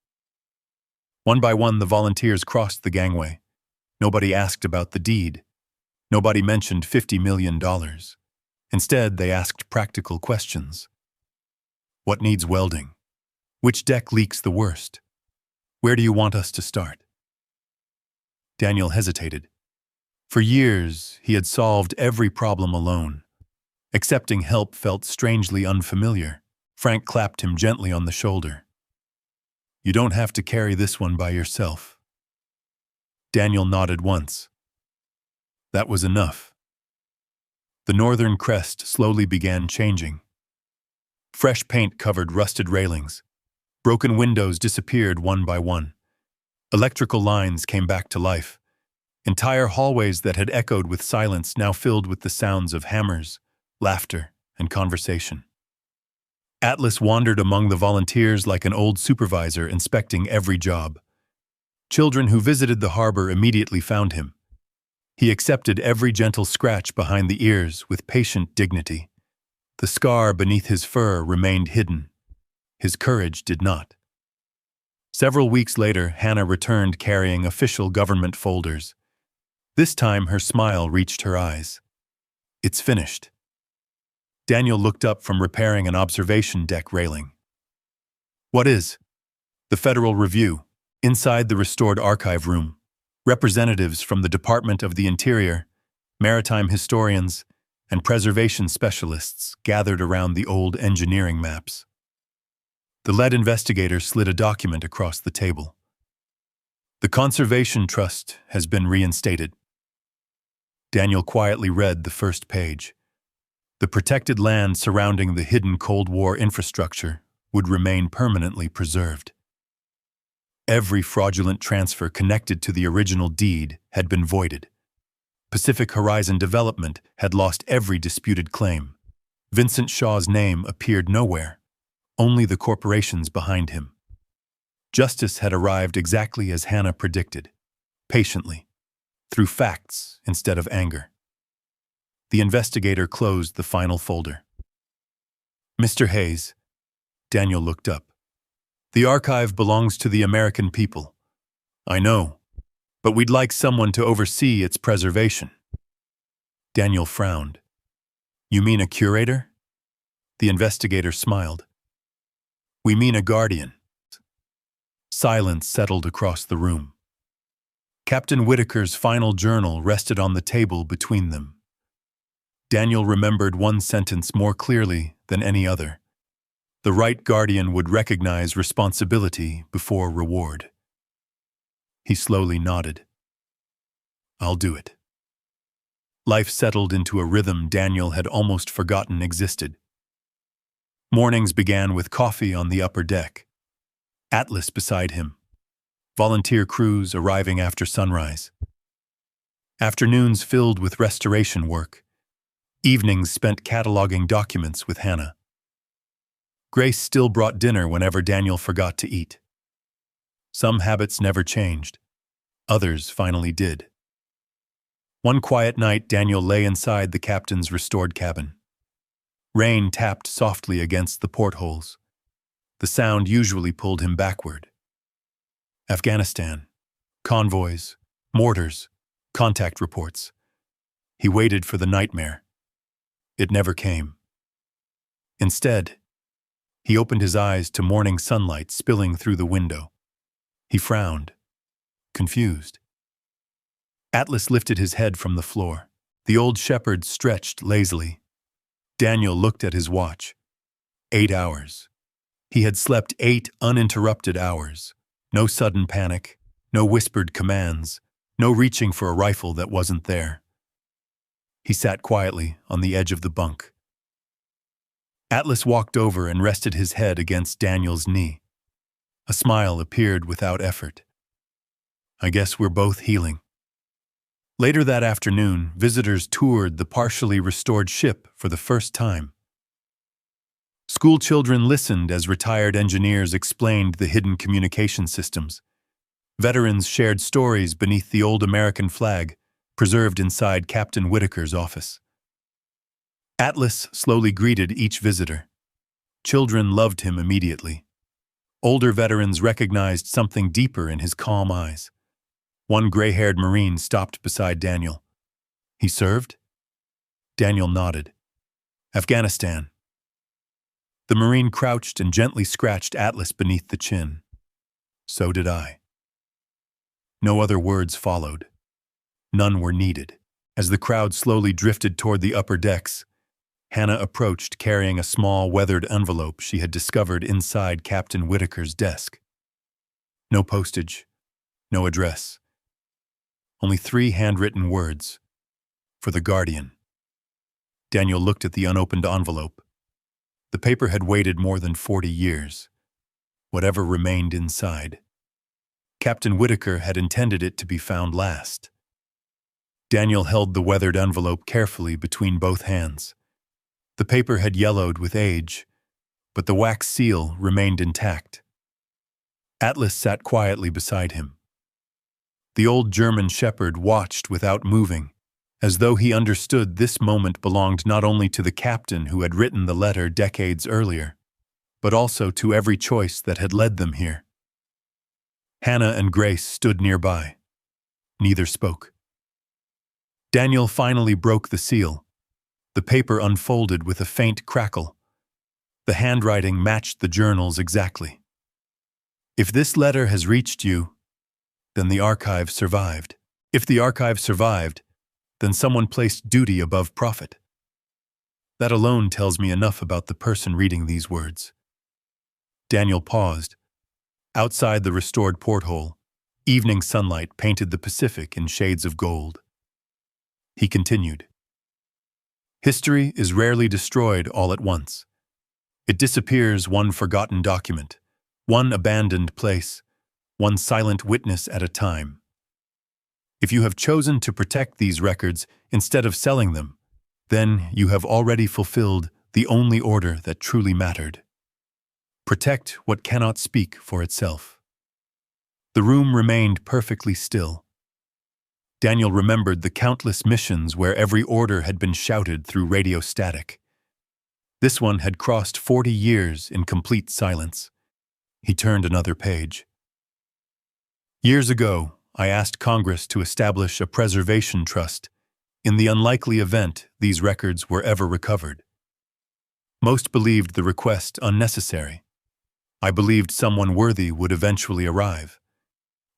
Speaker 1: One by one, the volunteers crossed the gangway. Nobody asked about the deed. Nobody mentioned $50 million. Instead, they asked practical questions. What needs welding? Which deck leaks the worst? Where do you want us to start? Daniel hesitated. For years, he had solved every problem alone. Accepting help felt strangely unfamiliar. Frank clapped him gently on the shoulder. You don't have to carry this one by yourself. Daniel nodded once. That was enough. The northern crest slowly began changing. Fresh paint covered rusted railings. Broken windows disappeared one by one. Electrical lines came back to life. Entire hallways that had echoed with silence now filled with the sounds of hammers, laughter, and conversation. Atlas wandered among the volunteers like an old supervisor inspecting every job. Children who visited the harbor immediately found him. He accepted every gentle scratch behind the ears with patient dignity. The scar beneath his fur remained hidden. His courage did not. Several weeks later, Hannah returned carrying official government folders. This time, her smile reached her eyes. It's finished. Daniel looked up from repairing an observation deck railing. What is? The Federal Review. Inside the restored archive room, representatives from the Department of the Interior, maritime historians, and preservation specialists gathered around the old engineering maps. The lead investigator slid a document across the table. The Conservation Trust has been reinstated. Daniel quietly read the first page. The protected land surrounding the hidden Cold War infrastructure would remain permanently preserved. Every fraudulent transfer connected to the original deed had been voided. Pacific Horizon Development had lost every disputed claim. Vincent Shaw's name appeared nowhere, only the corporations behind him. Justice had arrived exactly as Hannah predicted, patiently, through facts instead of anger. The investigator closed the final folder. Mr. Hayes, Daniel looked up. The archive belongs to the American people. I know, but we'd like someone to oversee its preservation. Daniel frowned. You mean a curator? The investigator smiled. We mean a guardian. Silence settled across the room. Captain Whitaker's final journal rested on the table between them. Daniel remembered one sentence more clearly than any other. The right guardian would recognize responsibility before reward. He slowly nodded. I'll do it. Life settled into a rhythm Daniel had almost forgotten existed. Mornings began with coffee on the upper deck. Atlas beside him. Volunteer crews arriving after sunrise. Afternoons filled with restoration work. Evenings spent cataloging documents with Hannah. Grace still brought dinner whenever Daniel forgot to eat. Some habits never changed. Others finally did. One quiet night, Daniel lay inside the captain's restored cabin. Rain tapped softly against the portholes. The sound usually pulled him backward. Afghanistan. Convoys. Mortars. Contact reports. He waited for the nightmare. It never came. Instead, he opened his eyes to morning sunlight spilling through the window. He frowned, confused. Atlas lifted his head from the floor. The old shepherd stretched lazily. Daniel looked at his watch. 8 hours. He had slept 8 uninterrupted hours. No sudden panic, no whispered commands, no reaching for a rifle that wasn't there. He sat quietly on the edge of the bunk. Atlas walked over and rested his head against Daniel's knee. A smile appeared without effort. I guess we're both healing. Later that afternoon, visitors toured the partially restored ship for the first time. School children listened as retired engineers explained the hidden communication systems. Veterans shared stories beneath the old American flag, preserved inside Captain Whitaker's office. Atlas slowly greeted each visitor. Children loved him immediately. Older veterans recognized something deeper in his calm eyes. One gray-haired Marine stopped beside Daniel. He served? Daniel nodded. Afghanistan. The Marine crouched and gently scratched Atlas beneath the chin. So did I. No other words followed. None were needed. As the crowd slowly drifted toward the upper decks, Hannah approached carrying a small weathered envelope she had discovered inside Captain Whitaker's desk. No postage, no address. Only 3 handwritten words. For the Guardian. Daniel looked at the unopened envelope. The paper had waited more than 40 years. Whatever remained inside. Captain Whitaker had intended it to be found last. Daniel held the weathered envelope carefully between both hands. The paper had yellowed with age, but the wax seal remained intact. Atlas sat quietly beside him. The old German shepherd watched without moving, as though he understood this moment belonged not only to the captain who had written the letter decades earlier, but also to every choice that had led them here. Hannah and Grace stood nearby. Neither spoke. Daniel finally broke the seal. The paper unfolded with a faint crackle. The handwriting matched the journals exactly. If this letter has reached you, then the archive survived. If the archive survived, then someone placed duty above profit. That alone tells me enough about the person reading these words. Daniel paused. Outside the restored porthole, evening sunlight painted the Pacific in shades of gold. He continued. History is rarely destroyed all at once. It disappears one forgotten document, one abandoned place, one silent witness at a time. If you have chosen to protect these records instead of selling them, then you have already fulfilled the only order that truly mattered. Protect what cannot speak for itself. The room remained perfectly still. Daniel remembered the countless missions where every order had been shouted through radio static. This one had crossed 40 years in complete silence. He turned another page. Years ago, I asked Congress to establish a preservation trust in the unlikely event these records were ever recovered. Most believed the request unnecessary. I believed someone worthy would eventually arrive.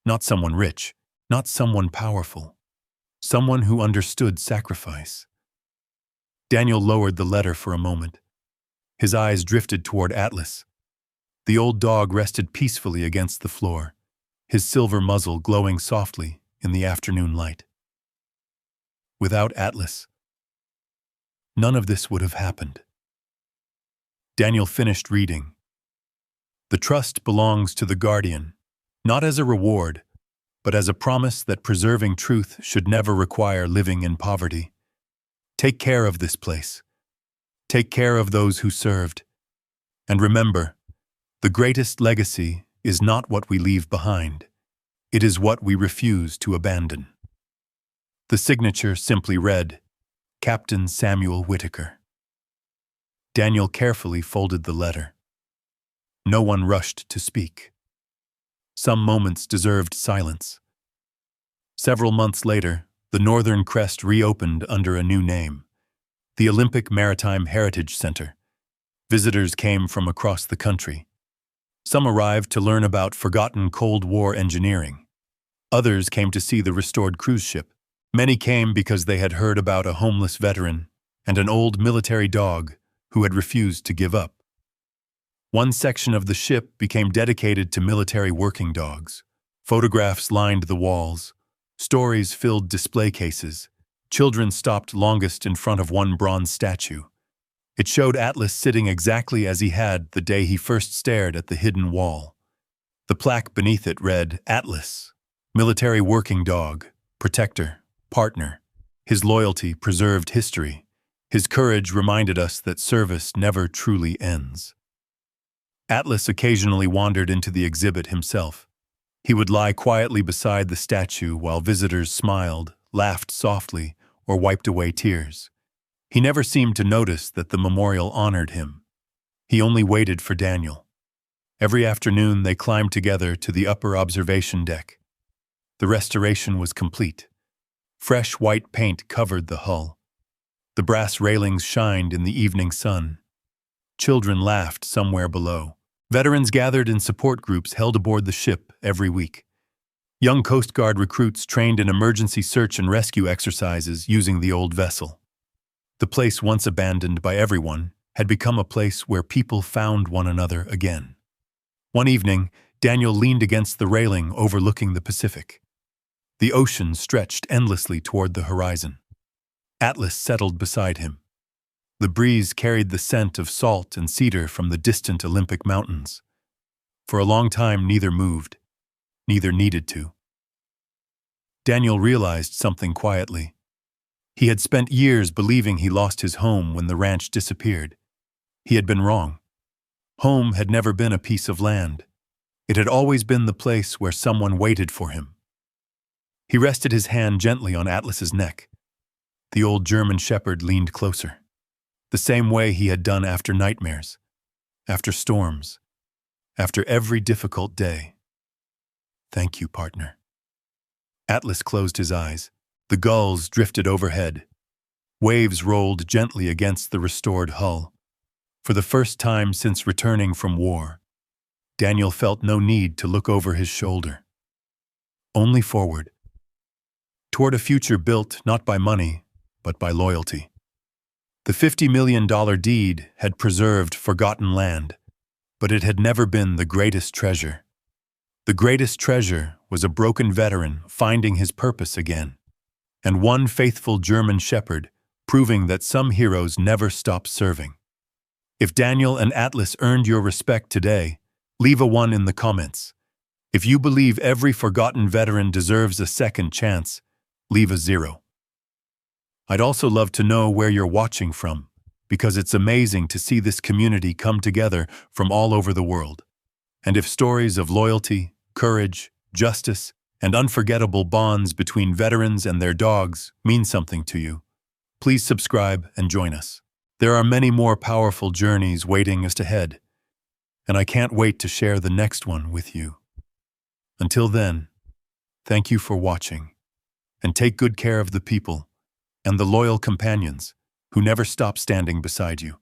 Speaker 1: Not someone rich, not someone powerful. Someone who understood sacrifice. Daniel lowered the letter for a moment. His eyes drifted toward Atlas. The old dog rested peacefully against the floor, his silver muzzle glowing softly in the afternoon light. Without Atlas, none of this would have happened. Daniel finished reading. The trust belongs to the guardian, not as a reward, but as a promise that preserving truth should never require living in poverty. Take care of this place. Take care of those who served. And remember, the greatest legacy is not what we leave behind. It is what we refuse to abandon. The signature simply read, Captain Samuel Whitaker. Daniel carefully folded the letter. No one rushed to speak. Some moments deserved silence. Several months later, the Northern Crest reopened under a new name, the Olympic Maritime Heritage Center. Visitors came from across the country. Some arrived to learn about forgotten Cold War engineering. Others came to see the restored cruise ship. Many came because they had heard about a homeless veteran and an old military dog who had refused to give up. One section of the ship became dedicated to military working dogs. Photographs lined the walls. Stories filled display cases. Children stopped longest in front of one bronze statue. It showed Atlas sitting exactly as he had the day he first stared at the hidden wall. The plaque beneath it read, Atlas, military working dog, protector, partner. His loyalty preserved history. His courage reminded us that service never truly ends. Atlas occasionally wandered into the exhibit himself. He would lie quietly beside the statue while visitors smiled, laughed softly, or wiped away tears. He never seemed to notice that the memorial honored him. He only waited for Daniel. Every afternoon they climbed together to the upper observation deck. The restoration was complete. Fresh white paint covered the hull. The brass railings shined in the evening sun. Children laughed somewhere below. Veterans gathered in support groups held aboard the ship every week. Young Coast Guard recruits trained in emergency search and rescue exercises using the old vessel. The place once abandoned by everyone had become a place where people found one another again. One evening, Daniel leaned against the railing overlooking the Pacific. The ocean stretched endlessly toward the horizon. Atlas settled beside him. The breeze carried the scent of salt and cedar from the distant Olympic mountains. For a long time, neither moved, neither needed to. Daniel realized something quietly. He had spent years believing he lost his home when the ranch disappeared. He had been wrong. Home had never been a piece of land. It had always been the place where someone waited for him. He rested his hand gently on Atlas's neck. The old German shepherd leaned closer. The same way he had done after nightmares, after storms, after every difficult day. Thank you, partner. Atlas closed his eyes. The gulls drifted overhead. Waves rolled gently against the restored hull. For the first time since returning from war, Daniel felt no need to look over his shoulder. Only forward, toward a future built not by money, but by loyalty. The $50 million deed had preserved forgotten land, but it had never been the greatest treasure. The greatest treasure was a broken veteran finding his purpose again, and one faithful German shepherd proving that some heroes never stop serving. If Daniel and Atlas earned your respect today, leave a 1 in the comments. If you believe every forgotten veteran deserves a second chance, leave a 0. I'd also love to know where you're watching from, because it's amazing to see this community come together from all over the world. And if stories of loyalty, courage, justice, and unforgettable bonds between veterans and their dogs mean something to you, please subscribe and join us. There are many more powerful journeys waiting us ahead, and I can't wait to share the next one with you. Until then, thank you for watching, and take good care of the people and the loyal companions who never stop standing beside you.